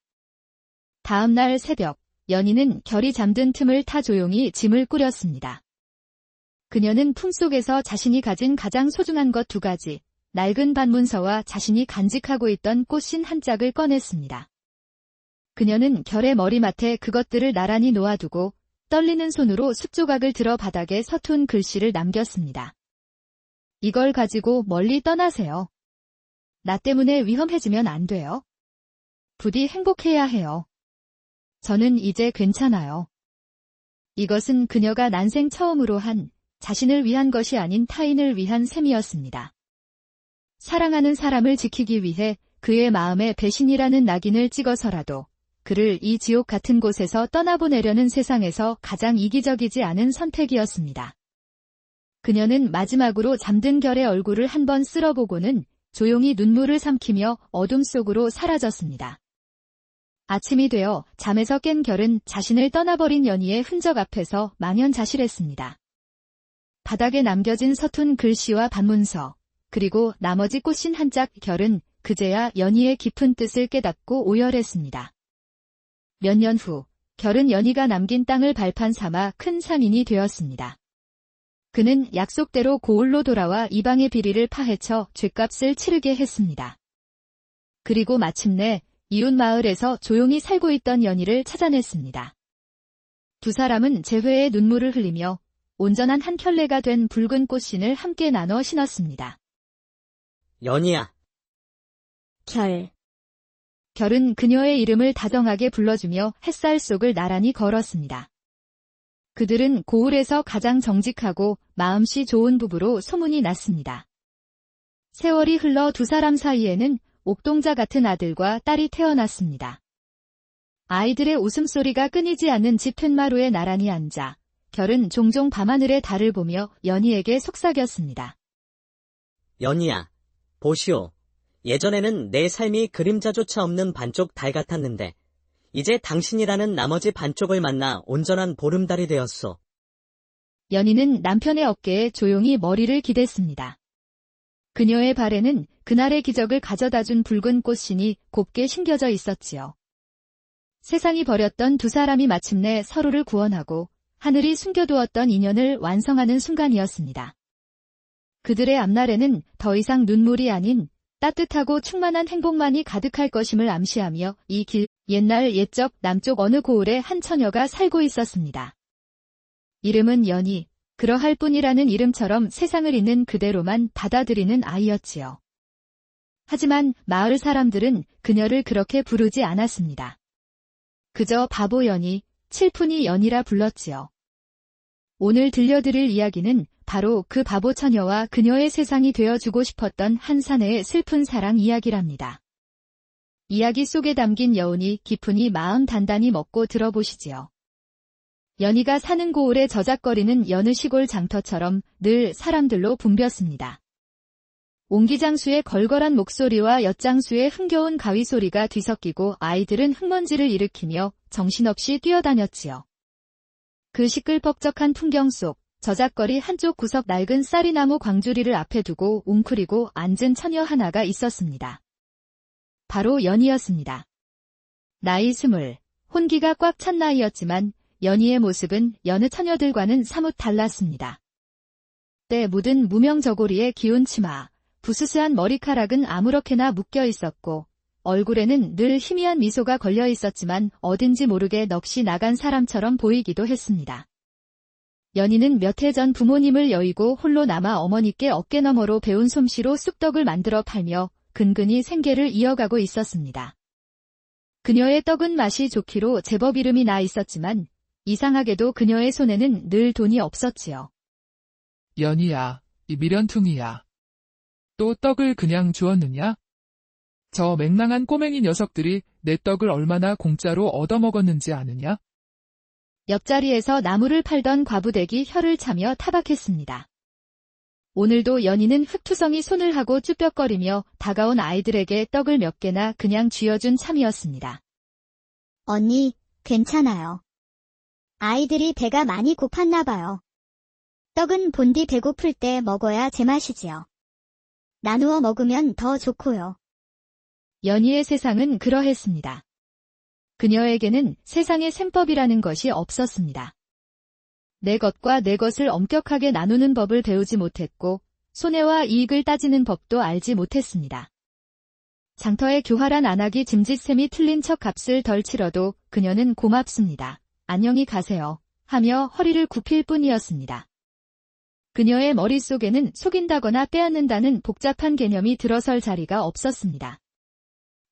다음 날 새벽, 연희는 결이 잠든 틈을 타 조용히 짐을 꾸렸습니다. 그녀는 품속에서 자신이 가진 가장 소중한 것 2가지, 낡은 반문서와 자신이 간직하고 있던 꽃신 한 짝을 꺼냈습니다. 그녀는 결의 머리맡에 그것들을 나란히 놓아두고 떨리는 손으로 숫조각을 들어 바닥에 서툰 글씨를 남겼습니다. 이걸 가지고 멀리 떠나세요. 나 때문에 위험해지면 안 돼요. 부디 행복해야 해요. 저는 이제 괜찮아요. 이것은 그녀가 난생 처음으로 한 자신을 위한 것이 아닌 타인을 위한 셈이었습니다. 사랑하는 사람을 지키기 위해 그의 마음에 배신이라는 낙인을 찍어서라도 그를 이 지옥 같은 곳에서 떠나보내려는 세상에서 가장 이기적이지 않은 선택이었습니다. 그녀는 마지막으로 잠든 결의 얼굴을 한번 쓸어보고는 조용히 눈물을 삼키며 어둠 속으로 사라졌습니다. 아침이 되어 잠에서 깬 결은 자신을 떠나버린 연희의 흔적 앞에서 망연자실했습니다. 바닥에 남겨진 서툰 글씨와 반문서, 그리고 나머지 꽃신 한 짝 결은 그제야 연희의 깊은 뜻을 깨닫고 오열했습니다. 몇 년 후, 결은 연희가 남긴 땅을 발판 삼아 큰 상인이 되었습니다. 그는 약속대로 고을로 돌아와 이방의 비리를 파헤쳐 죗값을 치르게 했습니다. 그리고 마침내 이웃 마을에서 조용히 살고 있던 연희를 찾아냈습니다. 두 사람은 재회의 눈물을 흘리며 온전한 한 켤레가 된 붉은 꽃신을 함께 나눠 신었습니다. 연희야, 결은 그녀의 이름을 다정하게 불러주며 햇살 속을 나란히 걸었습니다. 그들은 고을에서 가장 정직하고 마음씨 좋은 부부로 소문이 났습니다. 세월이 흘러 두 사람 사이에는 옥동자 같은 아들과 딸이 태어났습니다. 아이들의 웃음소리가 끊이지 않는 집 툇마루에 나란히 앉아 결은 종종 밤하늘의 달을 보며 연희에게 속삭였습니다. 연희야, 보시오. 예전에는 내 삶이 그림자조차 없는 반쪽 달 같았는데 이제 당신이라는 나머지 반쪽을 만나 온전한 보름달이 되었소. 연희는 남편의 어깨에 조용히 머리를 기댔습니다. 그녀의 발에는 그날의 기적을 가져다준 붉은 꽃신이 곱게 심겨져 있었지요. 세상이 버렸던 두 사람이 마침내 서로를 구원하고 하늘이 숨겨두었던 인연을 완성하는 순간이었습니다. 그들의 앞날에는 더 이상 눈물이 아닌 따뜻하고 충만한 행복만이 가득할 것임을 암시하며 이 길, 옛날 옛적 남쪽 어느 고을에 한 처녀가 살고 있었습니다. 이름은 연희, 그러할 뿐이라는 이름처럼 세상을 있는 그대로만 받아들이는 아이였지요. 하지만 마을 사람들은 그녀를 그렇게 부르지 않았습니다. 그저 바보 연희, 칠푼이 연희라 불렀지요. 오늘 들려드릴 이야기는 바로 그 바보 처녀와 그녀의 세상이 되어주고 싶었던 한 사내의 슬픈 사랑 이야기랍니다. 이야기 속에 담긴 여운이 깊으니 마음 단단히 먹고 들어보시지요. 연희가 사는 고을의 저작거리는 여느 시골 장터처럼 늘 사람들로 붐볐습니다. 옹기장수의 걸걸한 목소리와 엿장수의 흥겨운 가위소리가 뒤섞이고 아이들은 흙먼지를 일으키며 정신없이 뛰어다녔지요. 그 시끌벅적한 풍경 속 저작거리 한쪽 구석 낡은 쌀이나무 광주리를 앞에 두고 웅크리고 앉은 처녀 하나가 있었습니다. 바로 연희였습니다. 나이 20, 혼기가 꽉 찬 나이였지만 연희의 모습은 여느 처녀들과는 사뭇 달랐습니다. 때 묻은 무명저고리의 기운 치마, 부스스한 머리카락은 아무렇게나 묶여 있었고 얼굴에는 늘 희미한 미소가 걸려 있었지만 어딘지 모르게 넋이 나간 사람처럼 보이기도 했습니다. 연희는 몇 해 전 부모님을 여의고 홀로 남아 어머니께 어깨너머로 배운 솜씨로 쑥떡을 만들어 팔며 근근히 생계를 이어가고 있었습니다. 그녀의 떡은 맛이 좋기로 제법 이름이 나 있었지만 이상하게도 그녀의 손에는 늘 돈이 없었지요. 연희야, 이 미련퉁이야. 또 떡을 그냥 주었느냐? 저 맹랑한 꼬맹이 녀석들이 내 떡을 얼마나 공짜로 얻어먹었는지 아느냐? 옆자리에서 나무를 팔던 과부댁이 혀를 차며 타박했습니다. 오늘도 연희는 흙투성이 손을 하고 쭈뼛거리며 다가온 아이들에게 떡을 몇 개나 그냥 쥐어준 참이었습니다. 언니, 괜찮아요. 아이들이 배가 많이 고팠나 봐요. 떡은 본디 배고플 때 먹어야 제맛이지요. 나누어 먹으면 더 좋고요. 연희의 세상은 그러했습니다. 그녀에게는 세상의 셈법이라는 것이 없었습니다. 내 것과 내 것을 엄격하게 나누는 법을 배우지 못했고 손해와 이익을 따지는 법도 알지 못했습니다. 장터의 교활한 안악이 짐짓셈이 틀린 척 값을 덜 치러도 그녀는 고맙습니다. 안녕히 가세요. 하며 허리를 굽힐 뿐이었습니다. 그녀의 머릿속에는 속인다거나 빼앗는다는 복잡한 개념이 들어설 자리가 없었습니다.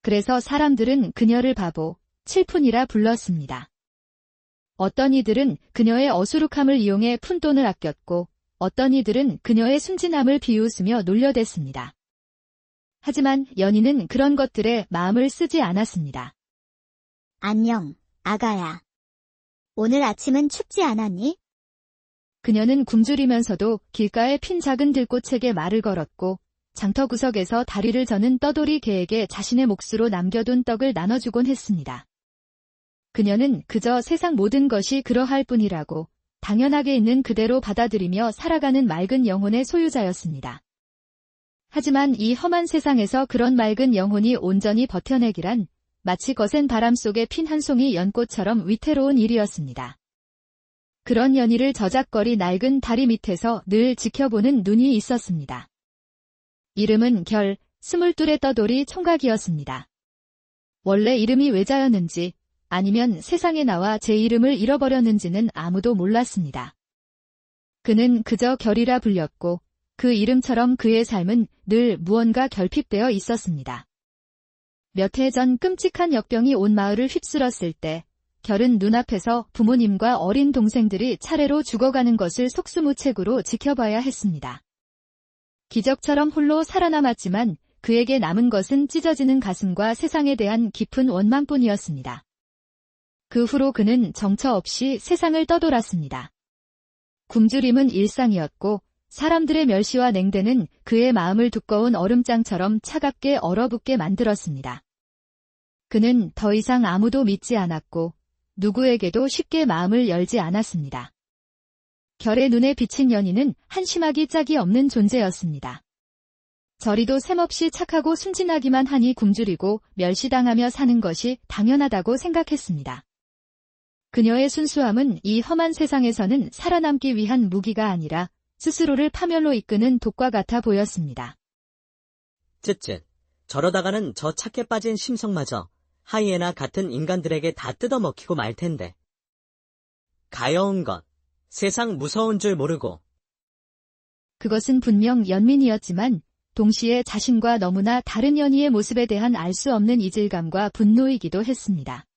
그래서 사람들은 그녀를 바보, 칠푼이라 불렀습니다. 어떤 이들은 그녀의 어수룩함을 이용해 푼돈을 아꼈고 어떤 이들은 그녀의 순진함을 비웃으며 놀려댔습니다. 하지만 연희는 그런 것들에 마음을 쓰지 않았습니다. 안녕, 아가야. 오늘 아침은 춥지 않았니? 그녀는 굶주리면서도 길가에 핀 작은 들꽃에게 말을 걸었고 장터 구석에서 다리를 저는 떠돌이 개에게 자신의 몫으로 남겨둔 떡을 나눠주곤 했습니다. 그녀는 그저 세상 모든 것이 그러할 뿐이라고 당연하게 있는 그대로 받아들이며 살아가는 맑은 영혼의 소유자였습니다. 하지만 이 험한 세상에서 그런 맑은 영혼이 온전히 버텨내기란 마치 거센 바람 속에 핀 한 송이 연꽃처럼 위태로운 일이었습니다. 그런 연희를 저작거리 낡은 다리 밑에서 늘 지켜보는 눈이 있었습니다. 이름은 결, 22의 떠돌이 총각이었습니다. 원래 이름이 외자였는지 아니면 세상에 나와 제 이름을 잃어버렸는지는 아무도 몰랐습니다. 그는 그저 결이라 불렸고 그 이름처럼 그의 삶은 늘 무언가 결핍되어 있었습니다. 몇 해 전 끔찍한 역병이 온 마을을 휩쓸었을 때 결은 눈앞에서 부모님과 어린 동생들이 차례로 죽어가는 것을 속수무책으로 지켜봐야 했습니다. 기적처럼 홀로 살아남았지만 그에게 남은 것은 찢어지는 가슴과 세상에 대한 깊은 원망뿐이었습니다. 그 후로 그는 정처 없이 세상을 떠돌았습니다. 굶주림은 일상이었고 사람들의 멸시와 냉대는 그의 마음을 두꺼운 얼음장처럼 차갑게 얼어붙게 만들었습니다. 그는 더 이상 아무도 믿지 않았고 누구에게도 쉽게 마음을 열지 않았습니다. 결의 눈에 비친 연희는 한심하기 짝이 없는 존재였습니다. 저리도 셈없이 착하고 순진하기만 하니 굶주리고 멸시당하며 사는 것이 당연하다고 생각했습니다. 그녀의 순수함은 이 험한 세상에서는 살아남기 위한 무기가 아니라 스스로를 파멸로 이끄는 독과 같아 보였습니다. 쯧쯧. 저러다가는 저 착해 빠진 심성마저 하이에나 같은 인간들에게 다 뜯어먹히고 말 텐데. 가여운 것. 세상 무서운 줄 모르고. 그것은 분명 연민이었지만 동시에 자신과 너무나 다른 연희의 모습에 대한 알 수 없는 이질감과 분노이기도 했습니다.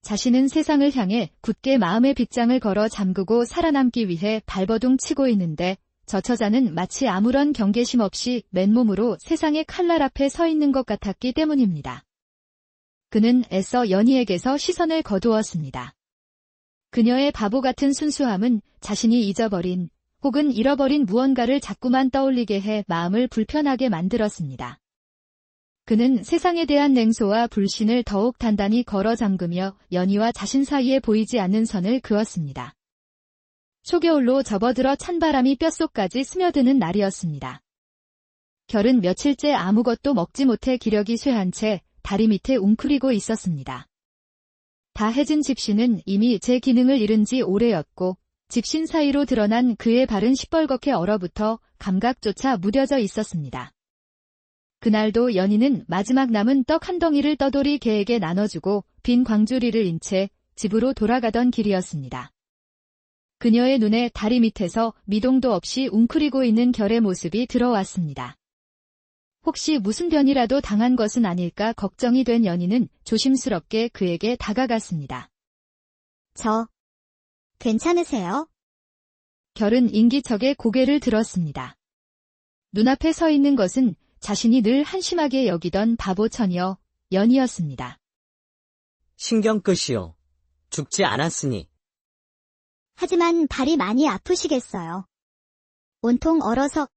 자신은 세상을 향해 굳게 마음의 빗장을 걸어 잠그고 살아남기 위해 발버둥 치고 있는데 저 처자는 마치 아무런 경계심 없이 맨몸으로 세상의 칼날 앞에 서 있는 것 같았기 때문입니다. 그는 애써 연희에게서 시선을 거두었습니다. 그녀의 바보 같은 순수함은 자신이 잊어버린 혹은 잃어버린 무언가를 자꾸만 떠올리게 해 마음을 불편하게 만들었습니다. 그는 세상에 대한 냉소와 불신을 더욱 단단히 걸어 잠그며 연희와 자신 사이에 보이지 않는 선을 그었습니다. 초겨울로 접어들어 찬바람이 뼛속까지 스며드는 날이었습니다. 결은 며칠째 아무것도 먹지 못해 기력이 쇠한 채 다리 밑에 웅크리고 있었습니다. 다 해진 집신은 이미 제 기능을 잃은 지 오래였고 집신 사이로 드러난 그의 발은 시뻘겋게 얼어붙어 감각조차 무뎌져 있었습니다. 그날도 연희는 마지막 남은 떡 한 덩이를 떠돌이 개에게 나눠주고 빈 광주리를 인 채 집으로 돌아가던 길이었습니다. 그녀의 눈에 다리 밑에서 미동도 없이 웅크리고 있는 결의 모습이 들어왔습니다. 혹시 무슨 변이라도 당한 것은 아닐까 걱정이 된 연희는 조심스럽게 그에게 다가갔습니다. 괜찮으세요? 결은 인기척에 고개를 들었습니다. 눈앞에 서 있는 것은 자신이 늘 한심하게 여기던 바보 처녀 연희였습니다. 신경 끄시오. 죽지 않았으니. 하지만 발이 많이 아프시겠어요. 온통 얼어서.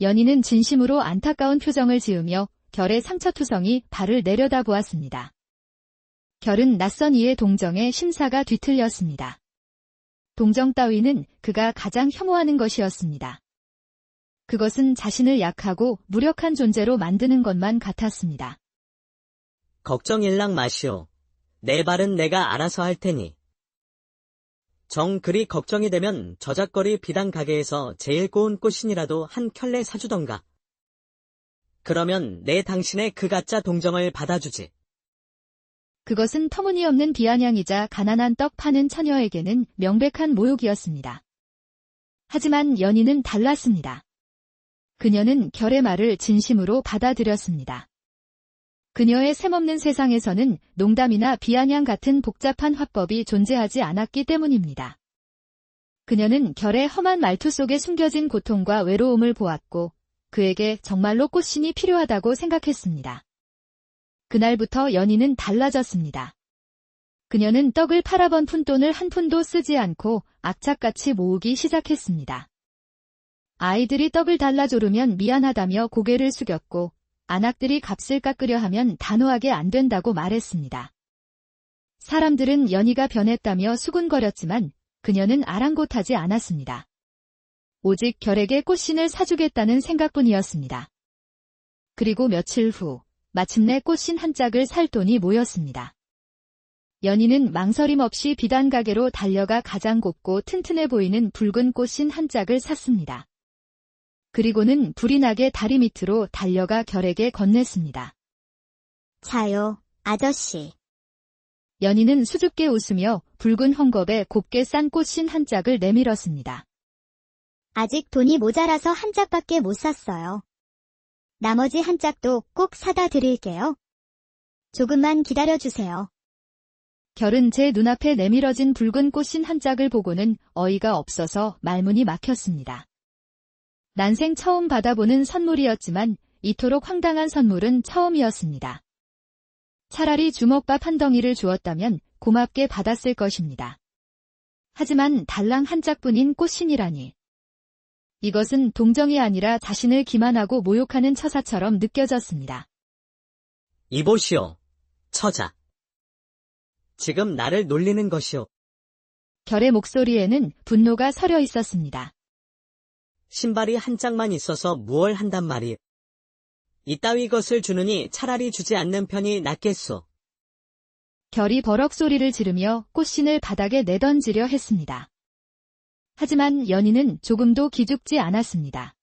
연희는 진심으로 안타까운 표정을 지으며 결의 상처투성이 발을 내려다보았습니다. 결은 낯선 이의 동정에 심사가 뒤틀렸습니다. 동정 따위는 그가 가장 혐오하는 것이었습니다. 그것은 자신을 약하고 무력한 존재로 만드는 것만 같았습니다. 걱정일랑 마시오. 내 발은 내가 알아서 할 테니. 정 그리 걱정이 되면 저작거리 비단 가게에서 제일 고운 꽃신이라도 한 켤레 사주던가. 그러면 내 당신의 그 가짜 동정을 받아주지. 그것은 터무니없는 비아냥이자 가난한 떡 파는 처녀에게는 명백한 모욕이었습니다. 하지만 연희는 달랐습니다. 그녀는 결의 말을 진심으로 받아들였습니다. 그녀의 셈없는 세상에서는 농담이나 비아냥 같은 복잡한 화법이 존재하지 않았기 때문입니다. 그녀는 결의 험한 말투 속에 숨겨진 고통과 외로움을 보았고 그에게 정말로 꽃신이 필요하다고 생각했습니다. 그날부터 연희는 달라졌습니다. 그녀는 떡을 팔아번 푼돈을 한 푼도 쓰지 않고 악착같이 모으기 시작했습니다. 아이들이 떡을 달라 조르면 미안하다며 고개를 숙였고 안악들이 값을 깎으려 하면 단호하게 안 된다고 말했습니다. 사람들은 연희가 변했다며 수군거렸지만 그녀는 아랑곳하지 않았습니다. 오직 결에게 꽃신을 사주겠다는 생각뿐이었습니다. 그리고 며칠 후 마침내 꽃신 한 짝을 살 돈이 모였습니다. 연희는 망설임 없이 비단 가게로 달려가 가장 곱고 튼튼해 보이는 붉은 꽃신 한 짝을 샀습니다. 그리고는 불이 나게 다리 밑으로 달려가 결에게 건넸습니다. 자요, 아저씨. 연희는 수줍게 웃으며 붉은 헝겊에 곱게 싼 꽃신 한 짝을 내밀었습니다. 아직 돈이 모자라서 한 짝밖에 못 샀어요. 나머지 한 짝도 꼭 사다 드릴게요. 조금만 기다려주세요. 결은 제 눈앞에 내밀어진 붉은 꽃신 한 짝을 보고는 어이가 없어서 말문이 막혔습니다. 난생 처음 받아보는 선물이었지만 이토록 황당한 선물은 처음이었습니다. 차라리 주먹밥 한 덩이를 주었다면 고맙게 받았을 것입니다. 하지만 달랑 한 짝뿐인 꽃신이라니. 이것은 동정이 아니라 자신을 기만하고 모욕하는 처사처럼 느껴졌습니다. 이보시오, 처자. 지금 나를 놀리는 것이오. 결의 목소리에는 분노가 서려 있었습니다. 신발이 한 짝만 있어서 무얼 한단 말이. 이따위 것을 주느니 차라리 주지 않는 편이 낫겠소. 결이 버럭 소리를 지르며 꽃신을 바닥에 내던지려 했습니다. 하지만 연희는 조금도 기죽지 않았습니다.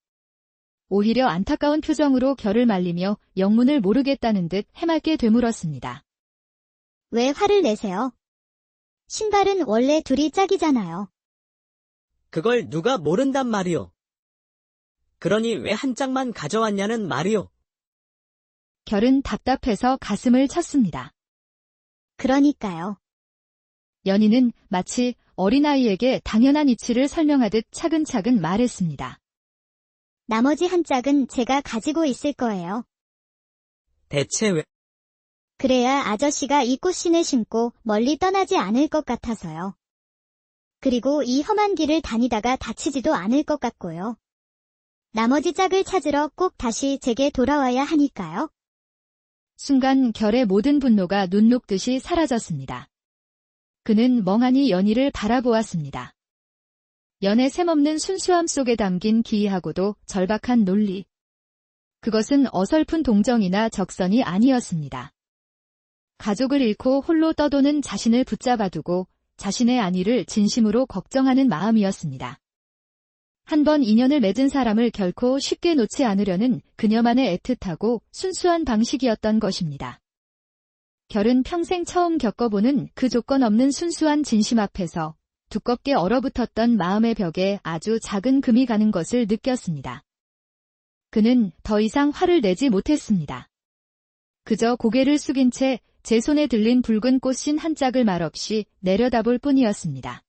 오히려 안타까운 표정으로 결을 말리며 영문을 모르겠다는 듯 해맑게 되물었습니다. 왜 화를 내세요? 신발은 원래 둘이 짝이잖아요. 그걸 누가 모른단 말이오. 그러니 왜 한 짝만 가져왔냐는 말이오. 결은 답답해서 가슴을 쳤습니다. 그러니까요. 연희는 마치 어린아이에게 당연한 이치를 설명하듯 차근차근 말했습니다. 나머지 한 짝은 제가 가지고 있을 거예요. 대체 왜? 그래야 아저씨가 이 꽃신을 신고 멀리 떠나지 않을 것 같아서요. 그리고 이 험한 길을 다니다가 다치지도 않을 것 같고요. 나머지 짝을 찾으러 꼭 다시 제게 돌아와야 하니까요. 순간 결의 모든 분노가 눈 녹듯이 사라졌습니다. 그는 멍하니 연희를 바라보았습니다. 연의 셈없는 순수함 속에 담긴 기이하고도 절박한 논리. 그것은 어설픈 동정이나 적선이 아니었습니다. 가족을 잃고 홀로 떠도는 자신을 붙잡아두고 자신의 안위를 진심으로 걱정하는 마음이었습니다. 한 번 인연을 맺은 사람을 결코 쉽게 놓지 않으려는 그녀만의 애틋하고 순수한 방식이었던 것입니다. 결은 평생 처음 겪어보는 그 조건 없는 순수한 진심 앞에서 두껍게 얼어붙었던 마음의 벽에 아주 작은 금이 가는 것을 느꼈습니다. 그는 더 이상 화를 내지 못했습니다. 그저 고개를 숙인 채 제 손에 들린 붉은 꽃신 한 짝을 말없이 내려다볼 뿐이었습니다.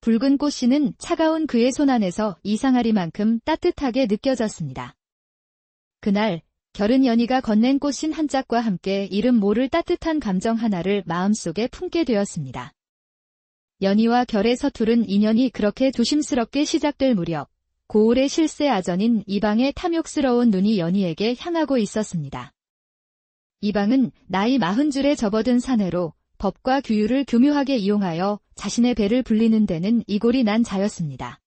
붉은 꽃신은 차가운 그의 손 안에서 이상하리만큼 따뜻하게 느껴졌습니다. 그날 결은 연희가 건넨 꽃신 한 짝과 함께 이름 모를 따뜻한 감정 하나를 마음속에 품게 되었습니다. 연희와 결의 서투른 인연이 그렇게 조심스럽게 시작될 무렵 고을의 실세 아전인 이방의 탐욕스러운 눈이 연희에게 향하고 있었습니다. 이방은 나이 40줄에 접어든 사내로 법과 규율을 교묘하게 이용하여 자신의 배를 불리는 데는 이골이 난 자였습니다.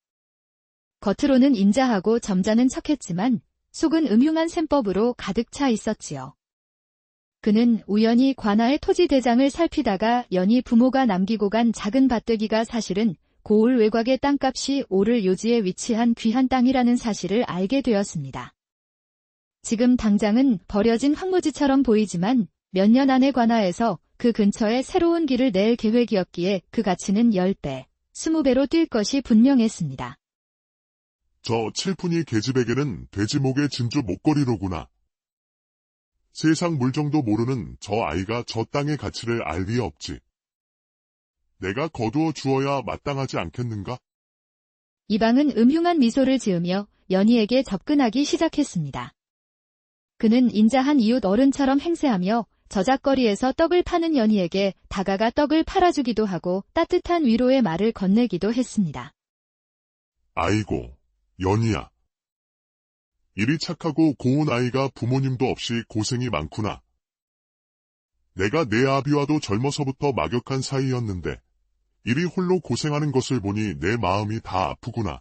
겉으로는 인자하고 점잖은 척했지만 속은 음흉한 셈법으로 가득 차 있었지요. 그는 우연히 관아의 토지 대장을 살피다가 연희 부모가 남기고 간 작은 밭되기가 사실은 고을 외곽의 땅값이 오를 요지에 위치한 귀한 땅이라는 사실을 알게 되었습니다. 지금 당장은 버려진 황무지처럼 보이지만 몇 년 안에 관아에서 그 근처에 새로운 길을 낼 계획이었기에 그 가치는 10배, 20배로 뛸 것이 분명했습니다. 저 칠푼이 계집에게는 돼지목의 진주 목걸이로구나. 세상 물정도 모르는 저 아이가 저 땅의 가치를 알 리 없지. 내가 거두어 주어야 마땅하지 않겠는가? 이방은 음흉한 미소를 지으며 연희에게 접근하기 시작했습니다. 그는 인자한 이웃 어른처럼 행세하며 저작거리에서 떡을 파는 연희에게 다가가 떡을 팔아주기도 하고 따뜻한 위로의 말을 건네기도 했습니다. 아이고, 연희야. 이리 착하고 고운 아이가 부모님도 없이 고생이 많구나. 내가 내 아비와도 젊어서부터 막역한 사이였는데 이리 홀로 고생하는 것을 보니 내 마음이 다 아프구나.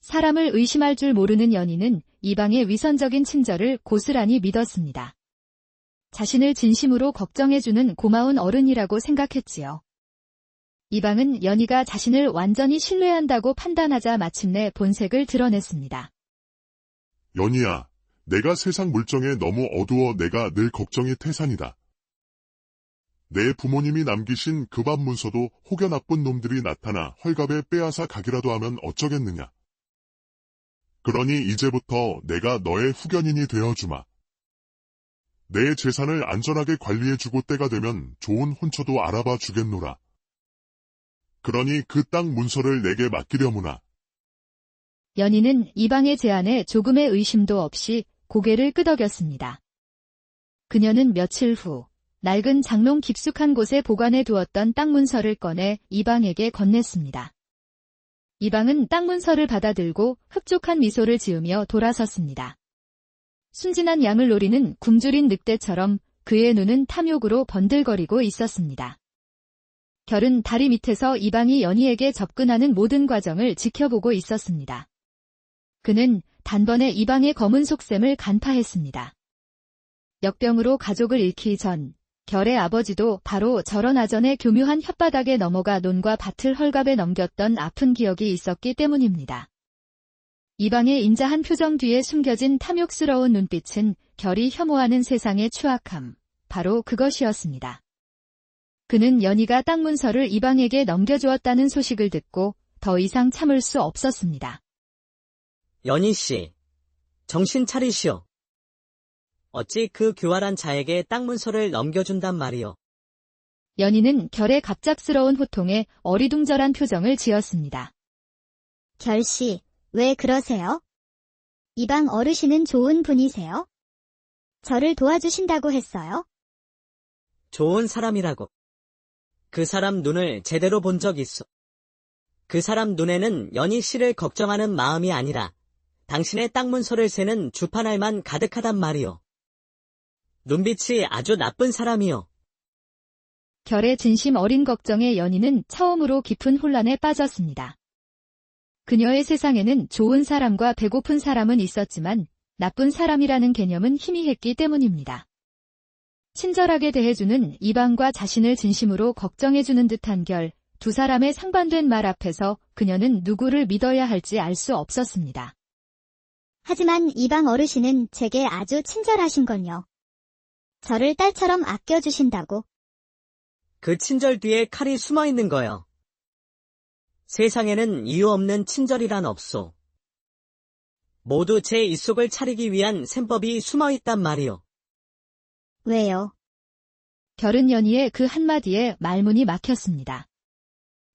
사람을 의심할 줄 모르는 연희는 이방의 위선적인 친절을 고스란히 믿었습니다. 자신을 진심으로 걱정해주는 고마운 어른이라고 생각했지요. 이방은 연희가 자신을 완전히 신뢰한다고 판단하자 마침내 본색을 드러냈습니다. 연희야, 내가 세상 물정에 너무 어두워 내가 늘 걱정이 태산이다. 내 부모님이 남기신 그 밥 문서도 혹여 나쁜 놈들이 나타나 헐갑에 빼앗아 가기라도 하면 어쩌겠느냐. 그러니 이제부터 내가 너의 후견인이 되어주마. 내 재산을 안전하게 관리해주고 때가 되면 좋은 혼처도 알아봐 주겠노라. 그러니 그 땅 문서를 내게 맡기려무나. 연희는 이방의 제안에 조금의 의심도 없이 고개를 끄덕였습니다. 그녀는 며칠 후 낡은 장롱 깊숙한 곳에 보관해 두었던 땅 문서를 꺼내 이방에게 건넸습니다. 이방은 땅 문서를 받아들고 흡족한 미소를 지으며 돌아섰습니다. 순진한 양을 노리는 굶주린 늑대처럼 그의 눈은 탐욕으로 번들거리고 있었습니다. 결은 다리 밑에서 이방이 연희에게 접근하는 모든 과정을 지켜보고 있었습니다. 그는 단번에 이방의 검은 속셈을 간파했습니다. 역병으로 가족을 잃기 전 결의 아버지도 바로 저런 아전의 교묘한 혓바닥에 넘어가 논과 밭을 헐갑에 넘겼던 아픈 기억이 있었기 때문입니다. 이방의 인자한 표정 뒤에 숨겨진 탐욕스러운 눈빛은 결이 혐오하는 세상의 추악함, 바로 그것이었습니다. 그는 연희가 땅 문서를 이방에게 넘겨주었다는 소식을 듣고 더 이상 참을 수 없었습니다. 연희 씨, 정신 차리시오. 어찌 그 교활한 자에게 땅 문서를 넘겨준단 말이오. 연희는 결의 갑작스러운 호통에 어리둥절한 표정을 지었습니다. 결씨, 왜 그러세요? 이방 어르신은 좋은 분이세요? 저를 도와주신다고 했어요? 좋은 사람이라고. 그 사람 눈을 제대로 본 적 있어. 그 사람 눈에는 연희 씨를 걱정하는 마음이 아니라 당신의 땅 문서를 세는 주판알만 가득하단 말이오. 눈빛이 아주 나쁜 사람이요. 결의 진심 어린 걱정에 연희는 처음으로 깊은 혼란에 빠졌습니다. 그녀의 세상에는 좋은 사람과 배고픈 사람은 있었지만 나쁜 사람이라는 개념은 희미했기 때문입니다. 친절하게 대해주는 이방과 자신을 진심으로 걱정해주는 듯한 결, 두 사람의 상반된 말 앞에서 그녀는 누구를 믿어야 할지 알 수 없었습니다. 하지만 이방 어르신은 제게 아주 친절하신걸요. 저를 딸처럼 아껴주신다고. 그 친절 뒤에 칼이 숨어 있는 거요. 세상에는 이유 없는 친절이란 없소. 모두 제 입속을 차리기 위한 셈법이 숨어 있단 말이오. 왜요? 결은 연희의 그 한마디에 말문이 막혔습니다.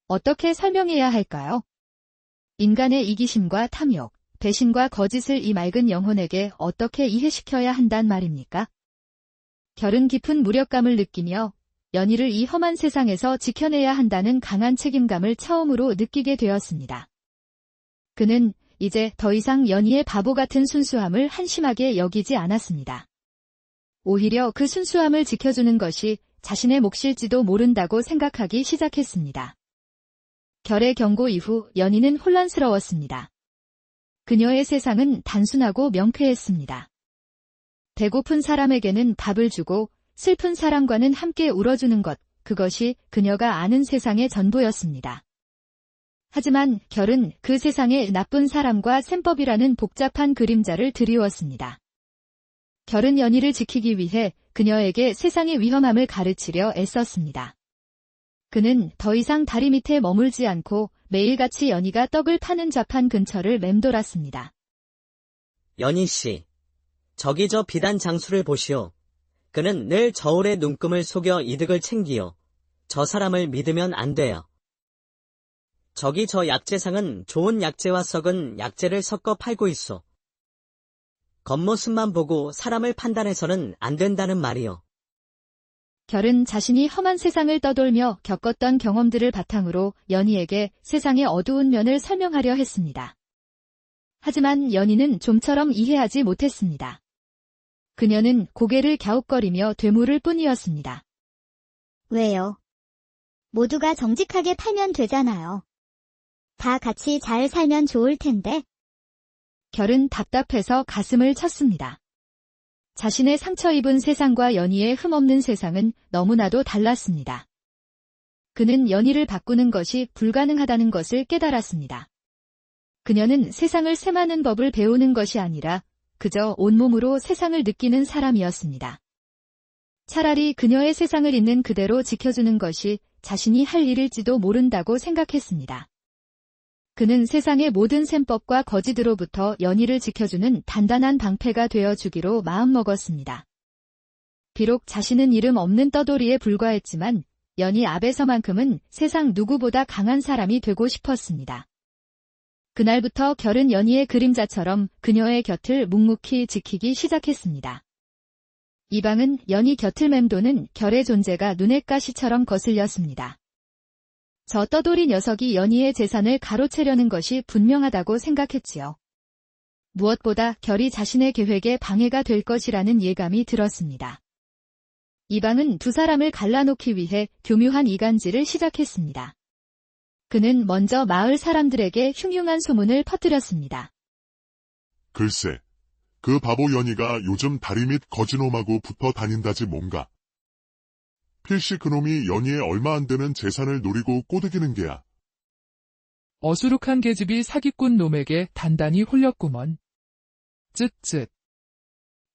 어떻게 설명해야 할까요? 인간의 이기심과 탐욕, 배신과 거짓을 이 맑은 영혼에게 어떻게 이해시켜야 한단 말입니까? 결은 깊은 무력감을 느끼며 연희를 이 험한 세상에서 지켜내야 한다는 강한 책임감을 처음으로 느끼게 되었습니다. 그는 이제 더 이상 연희의 바보 같은 순수함을 한심하게 여기지 않았습니다. 오히려 그 순수함을 지켜주는 것이 자신의 몫일지도 모른다고 생각하기 시작했습니다. 결의 경고 이후 연희는 혼란스러웠습니다. 그녀의 세상은 단순하고 명쾌했습니다. 배고픈 사람에게는 밥을 주고 슬픈 사람과는 함께 울어주는 것, 그것이 그녀가 아는 세상의 전부였습니다. 하지만 결은 그 세상의 나쁜 사람과 셈법이라는 복잡한 그림자를 드리웠습니다. 결은 연희를 지키기 위해 그녀에게 세상의 위험함을 가르치려 애썼습니다. 그는 더 이상 다리 밑에 머물지 않고 매일같이 연희가 떡을 파는 좌판 근처를 맴돌았습니다. 연희 씨, 저기 저 비단 장수를 보시오. 그는 늘 저울의 눈금을 속여 이득을 챙기요. 저 사람을 믿으면 안 돼요. 저기 저 약재상은 좋은 약재와 썩은 약재를 섞어 팔고 있어. 겉모습만 보고 사람을 판단해서는 안 된다는 말이요. 결은 자신이 험한 세상을 떠돌며 겪었던 경험들을 바탕으로 연희에게 세상의 어두운 면을 설명하려 했습니다. 하지만 연희는 좀처럼 이해하지 못했습니다. 그녀는 고개를 갸웃거리며 되물을 뿐이었습니다. 왜요? 모두가 정직하게 팔면 되잖아요. 다 같이 잘 살면 좋을 텐데. 결은 답답해서 가슴을 쳤습니다. 자신의 상처 입은 세상과 연희의 흠없는 세상은 너무나도 달랐습니다. 그는 연희를 바꾸는 것이 불가능하다는 것을 깨달았습니다. 그녀는 세상을 셈하는 법을 배우는 것이 아니라 그저 온몸으로 세상을 느끼는 사람이었습니다. 차라리 그녀의 세상을 있는 그대로 지켜주는 것이 자신이 할 일일지도 모른다고 생각했습니다. 그는 세상의 모든 셈법과 거짓으로부터 연희를 지켜주는 단단한 방패가 되어주기로 마음먹었습니다. 비록 자신은 이름 없는 떠돌이에 불과했지만 연희 앞에서만큼은 세상 누구보다 강한 사람이 되고 싶었습니다. 그날부터 결은 연희의 그림자처럼 그녀의 곁을 묵묵히 지키기 시작했습니다. 이방은 연희 곁을 맴도는 결의 존재가 눈의 가시처럼 거슬렸습니다. 저 떠돌이 녀석이 연희의 재산을 가로채려는 것이 분명하다고 생각했지요. 무엇보다 결이 자신의 계획에 방해가 될 것이라는 예감이 들었습니다. 이방은 두 사람을 갈라놓기 위해 교묘한 이간질을 시작했습니다. 그는 먼저 마을 사람들에게 흉흉한 소문을 퍼뜨렸습니다. 글쎄, 그 바보 연희가 요즘 다리 및 거지놈하고 붙어 다닌다지 뭔가. 필시 그놈이 연희의 얼마 안 되는 재산을 노리고 꼬드기는 게야. 어수룩한 계집이 사기꾼 놈에게 단단히 홀렸구먼. 쯧쯧.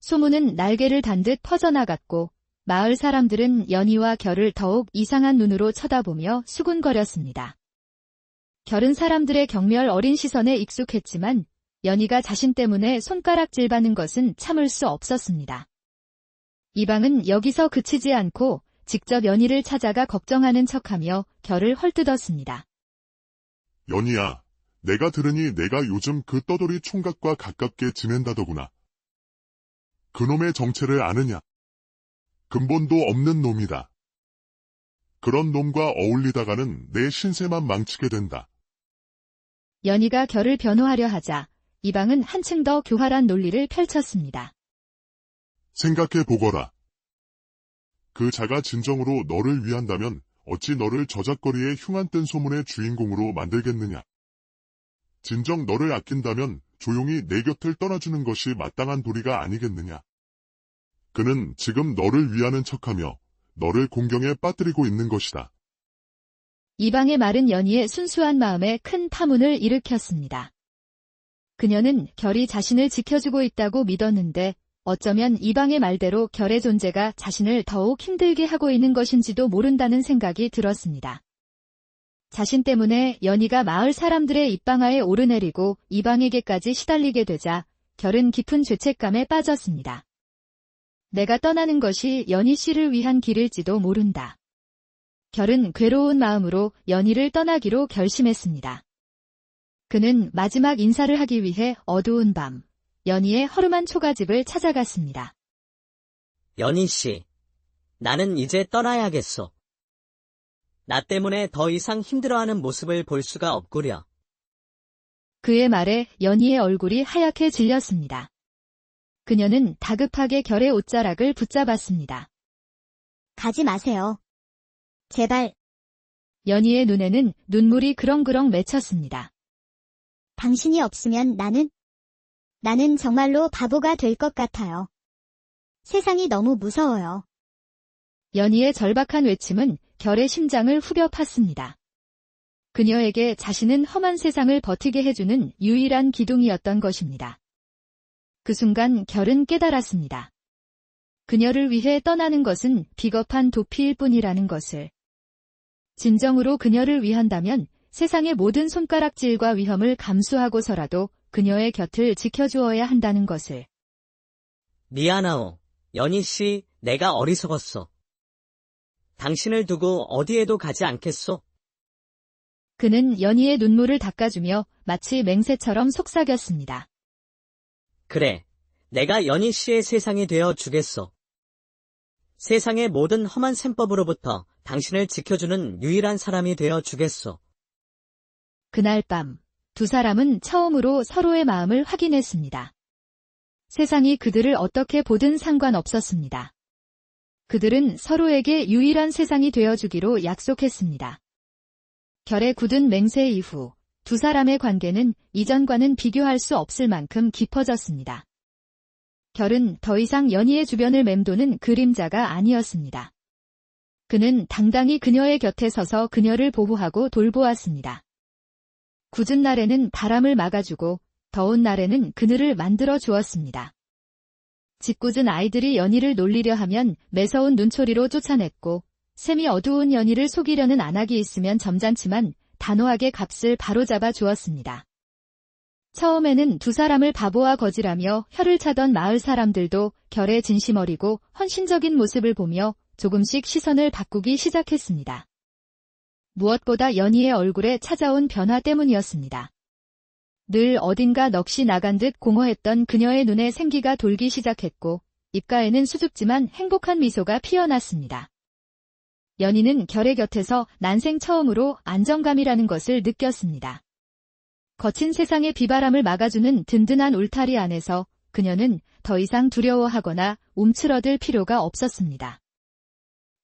소문은 날개를 단 듯 퍼져나갔고 마을 사람들은 연희와 결을 더욱 이상한 눈으로 쳐다보며 수군거렸습니다. 결은 사람들의 경멸 어린 시선에 익숙했지만 연희가 자신 때문에 손가락질 받는 것은 참을 수 없었습니다. 이방은 여기서 그치지 않고 직접 연희를 찾아가 걱정하는 척하며 결을 헐뜯었습니다. 연희야, 내가 들으니 내가 요즘 그 떠돌이 총각과 가깝게 지낸다더구나. 그놈의 정체를 아느냐? 근본도 없는 놈이다. 그런 놈과 어울리다가는 내 신세만 망치게 된다. 연희가 결을 변호하려 하자 이방은 한층 더 교활한 논리를 펼쳤습니다. 생각해보거라. 그 자가 진정으로 너를 위한다면 어찌 너를 저작거리의 흉한 뜬 소문의 주인공으로 만들겠느냐. 진정 너를 아낀다면 조용히 내 곁을 떠나주는 것이 마땅한 도리가 아니겠느냐. 그는 지금 너를 위하는 척하며 너를 공경에 빠뜨리고 있는 것이다. 이방의 말은 연희의 순수한 마음에 큰 파문을 일으켰습니다. 그녀는 결이 자신을 지켜주고 있다고 믿었는데 어쩌면 이방의 말대로 결의 존재가 자신을 더욱 힘들게 하고 있는 것인지도 모른다는 생각이 들었습니다. 자신 때문에 연희가 마을 사람들의 입방아에 오르내리고 이방에게까지 시달리게 되자 결은 깊은 죄책감에 빠졌습니다. 내가 떠나는 것이 연희 씨를 위한 길일지도 모른다. 결은 괴로운 마음으로 연희를 떠나기로 결심했습니다. 그는 마지막 인사를 하기 위해 어두운 밤, 연희의 허름한 초가집을 찾아갔습니다. 연희 씨, 나는 이제 떠나야겠소. 나 때문에 더 이상 힘들어하는 모습을 볼 수가 없구려. 그의 말에 연희의 얼굴이 하얗게 질렸습니다. 그녀는 다급하게 결의 옷자락을 붙잡았습니다. 가지 마세요. 제발, 연희의 눈에는 눈물이 그렁그렁 맺혔습니다. 당신이 없으면 나는 정말로 바보가 될 것 같아요. 세상이 너무 무서워요. 연희의 절박한 외침은 결의 심장을 후벼 팠습니다. 그녀에게 자신은 험한 세상을 버티게 해주는 유일한 기둥이었던 것입니다. 그 순간 결은 깨달았습니다. 그녀를 위해 떠나는 것은 비겁한 도피일 뿐이라는 것을. 진정으로 그녀를 위한다면 세상의 모든 손가락질과 위험을 감수하고서라도 그녀의 곁을 지켜주어야 한다는 것을. 미안하오. 연희 씨, 내가 어리석었소. 당신을 두고 어디에도 가지 않겠소? 그는 연희의 눈물을 닦아주며 마치 맹세처럼 속삭였습니다. 그래, 내가 연희 씨의 세상이 되어 주겠소. 세상의 모든 험한 셈법으로부터 당신을 지켜주는 유일한 사람이 되어 주겠소. 그날 밤, 두 사람은 처음으로 서로의 마음을 확인했습니다. 세상이 그들을 어떻게 보든 상관없었습니다. 그들은 서로에게 유일한 세상이 되어주기로 약속했습니다. 결의 굳은 맹세 이후 두 사람의 관계는 이전과는 비교할 수 없을 만큼 깊어졌습니다. 결은 더 이상 연희의 주변을 맴도는 그림자가 아니었습니다. 그는 당당히 그녀의 곁에 서서 그녀를 보호하고 돌보았습니다. 궂은 날에는 바람을 막아주고 더운 날에는 그늘을 만들어 주었습니다. 짓궂은 아이들이 연희를 놀리려 하면 매서운 눈초리로 쫓아냈고 샘이 어두운 연희를 속이려는 안악이 있으면 점잖지만 단호하게 값을 바로잡아 주었습니다. 처음에는 두 사람을 바보와 거지라며 혀를 차던 마을 사람들도 결의 진심 어리고 헌신적인 모습을 보며 조금씩 시선을 바꾸기 시작했습니다. 무엇보다 연희의 얼굴에 찾아온 변화 때문이었습니다. 늘 어딘가 넋이 나간 듯 공허했던 그녀의 눈에 생기가 돌기 시작했고 입가에는 수줍지만 행복한 미소가 피어났습니다. 연희는 결의 곁에서 난생 처음으로 안정감이라는 것을 느꼈습니다. 거친 세상의 비바람을 막아주는 든든한 울타리 안에서 그녀는 더 이상 두려워하거나 움츠러들 필요가 없었습니다.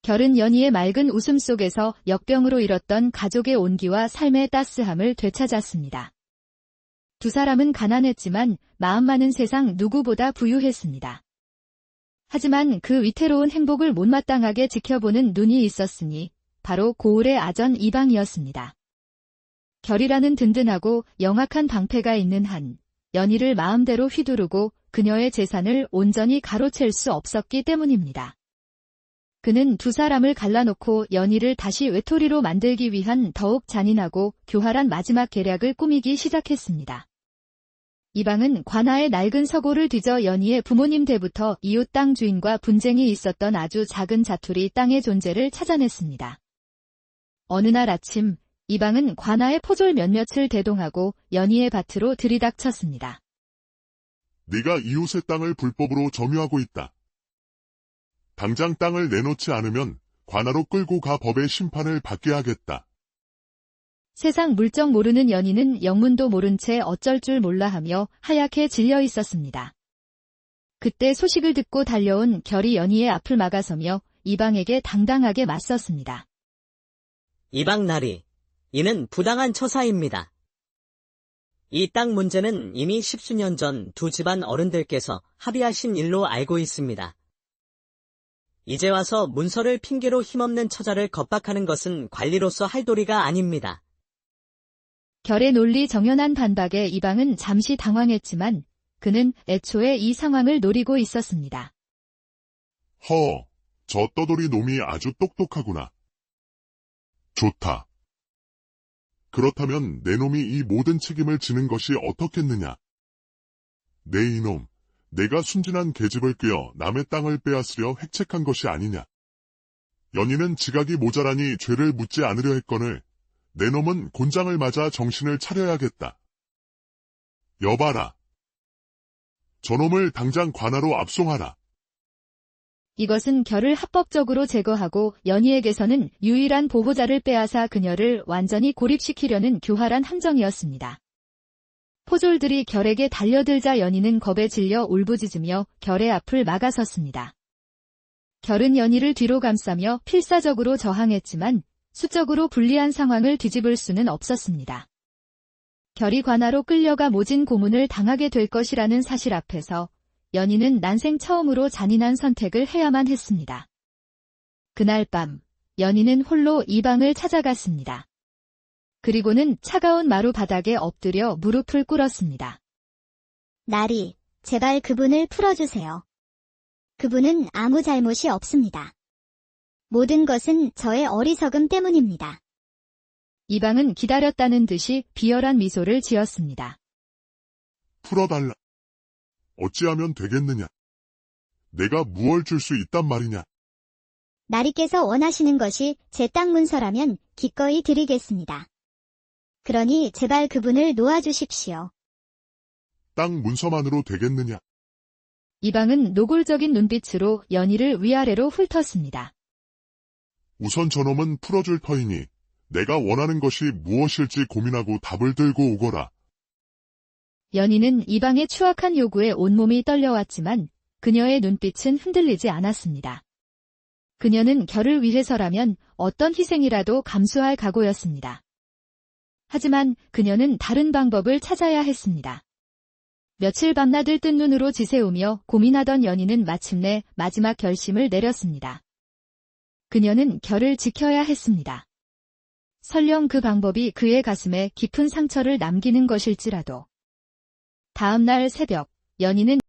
결은 연희의 맑은 웃음 속에서 역병으로 잃었던 가족의 온기와 삶의 따스함을 되찾았습니다. 두 사람은 가난했지만 마음 많은 세상 누구보다 부유했습니다. 하지만 그 위태로운 행복을 못마땅하게 지켜보는 눈이 있었으니 바로 고을의 아전 이방이었습니다. 결이라는 든든하고 영악한 방패가 있는 한 연희를 마음대로 휘두르고 그녀의 재산을 온전히 가로챌 수 없었기 때문입니다. 그는 두 사람을 갈라놓고 연희를 다시 외톨이로 만들기 위한 더욱 잔인하고 교활한 마지막 계략을 꾸미기 시작했습니다. 이방은 관아의 낡은 서고를 뒤져 연희의 부모님 때부터 이웃 땅 주인과 분쟁이 있었던 아주 작은 자투리 땅의 존재를 찾아냈습니다. 어느 날 아침 이방은 관아의 포졸 몇몇을 대동하고 연희의 밭으로 들이닥쳤습니다. 네가 이웃의 땅을 불법으로 점유하고 있다. 당장 땅을 내놓지 않으면 관아로 끌고 가 법의 심판을 받게 하겠다. 세상 물정 모르는 연희는 영문도 모른 채 어쩔 줄 몰라 하며 하얗게 질려 있었습니다. 그때 소식을 듣고 달려온 결이 연희의 앞을 막아서며 이방에게 당당하게 맞섰습니다. 이방 나리, 이는 부당한 처사입니다. 이 땅 문제는 이미 십수년 전 두 집안 어른들께서 합의하신 일로 알고 있습니다. 이제 와서 문서를 핑계로 힘없는 처자를 겁박하는 것은 관리로서 할 도리가 아닙니다. 결의 논리 정연한 반박에 이방은 잠시 당황했지만 그는 애초에 이 상황을 노리고 있었습니다. 저 떠돌이 놈이 아주 똑똑하구나. 좋다. 그렇다면 내 놈이 이 모든 책임을 지는 것이 어떻겠느냐. 내 이놈, 내가 순진한 계집을 꿰어 남의 땅을 빼앗으려 획책한 것이 아니냐. 연희는 지각이 모자라니 죄를 묻지 않으려 했거늘 내 놈은 곤장을 맞아 정신을 차려야겠다. 여봐라. 저놈을 당장 관아로 압송하라. 이것은 결을 합법적으로 제거하고 연희에게서는 유일한 보호자를 빼앗아 그녀를 완전히 고립시키려는 교활한 함정이었습니다. 포졸들이 결에게 달려들자 연희는 겁에 질려 울부짖으며 결의 앞을 막아섰습니다. 결은 연희를 뒤로 감싸며 필사적으로 저항했지만 수적으로 불리한 상황을 뒤집을 수는 없었습니다. 결이 관아로 끌려가 모진 고문을 당하게 될 것이라는 사실 앞에서 연희는 난생 처음으로 잔인한 선택을 해야만 했습니다. 그날 밤 연희는 홀로 이방을 찾아갔습니다. 그리고는 차가운 마루 바닥에 엎드려 무릎을 꿇었습니다. 나리, 제발 그분을 풀어주세요. 그분은 아무 잘못이 없습니다. 모든 것은 저의 어리석음 때문입니다. 이방은 기다렸다는 듯이 비열한 미소를 지었습니다. 풀어달라. 어찌하면 되겠느냐. 내가 무얼 줄 수 있단 말이냐. 나리께서 원하시는 것이 제 땅 문서라면 기꺼이 드리겠습니다. 그러니 제발 그분을 놓아주십시오. 땅 문서만으로 되겠느냐. 이방은 노골적인 눈빛으로 연희를 위아래로 훑었습니다. 우선 저놈은 풀어줄 터이니 내가 원하는 것이 무엇일지 고민하고 답을 들고 오거라. 연희는 이방의 추악한 요구에 온몸이 떨려왔지만 그녀의 눈빛은 흔들리지 않았습니다. 그녀는 결을 위해서라면 어떤 희생이라도 감수할 각오였습니다. 하지만 그녀는 다른 방법을 찾아야 했습니다. 며칠 밤낮을 뜬 눈으로 지새우며 고민하던 연희는 마침내 마지막 결심을 내렸습니다. 그녀는 결을 지켜야 했습니다. 설령 그 방법이 그의 가슴에 깊은 상처를 남기는 것일지라도. 다음 날 새벽, 연희는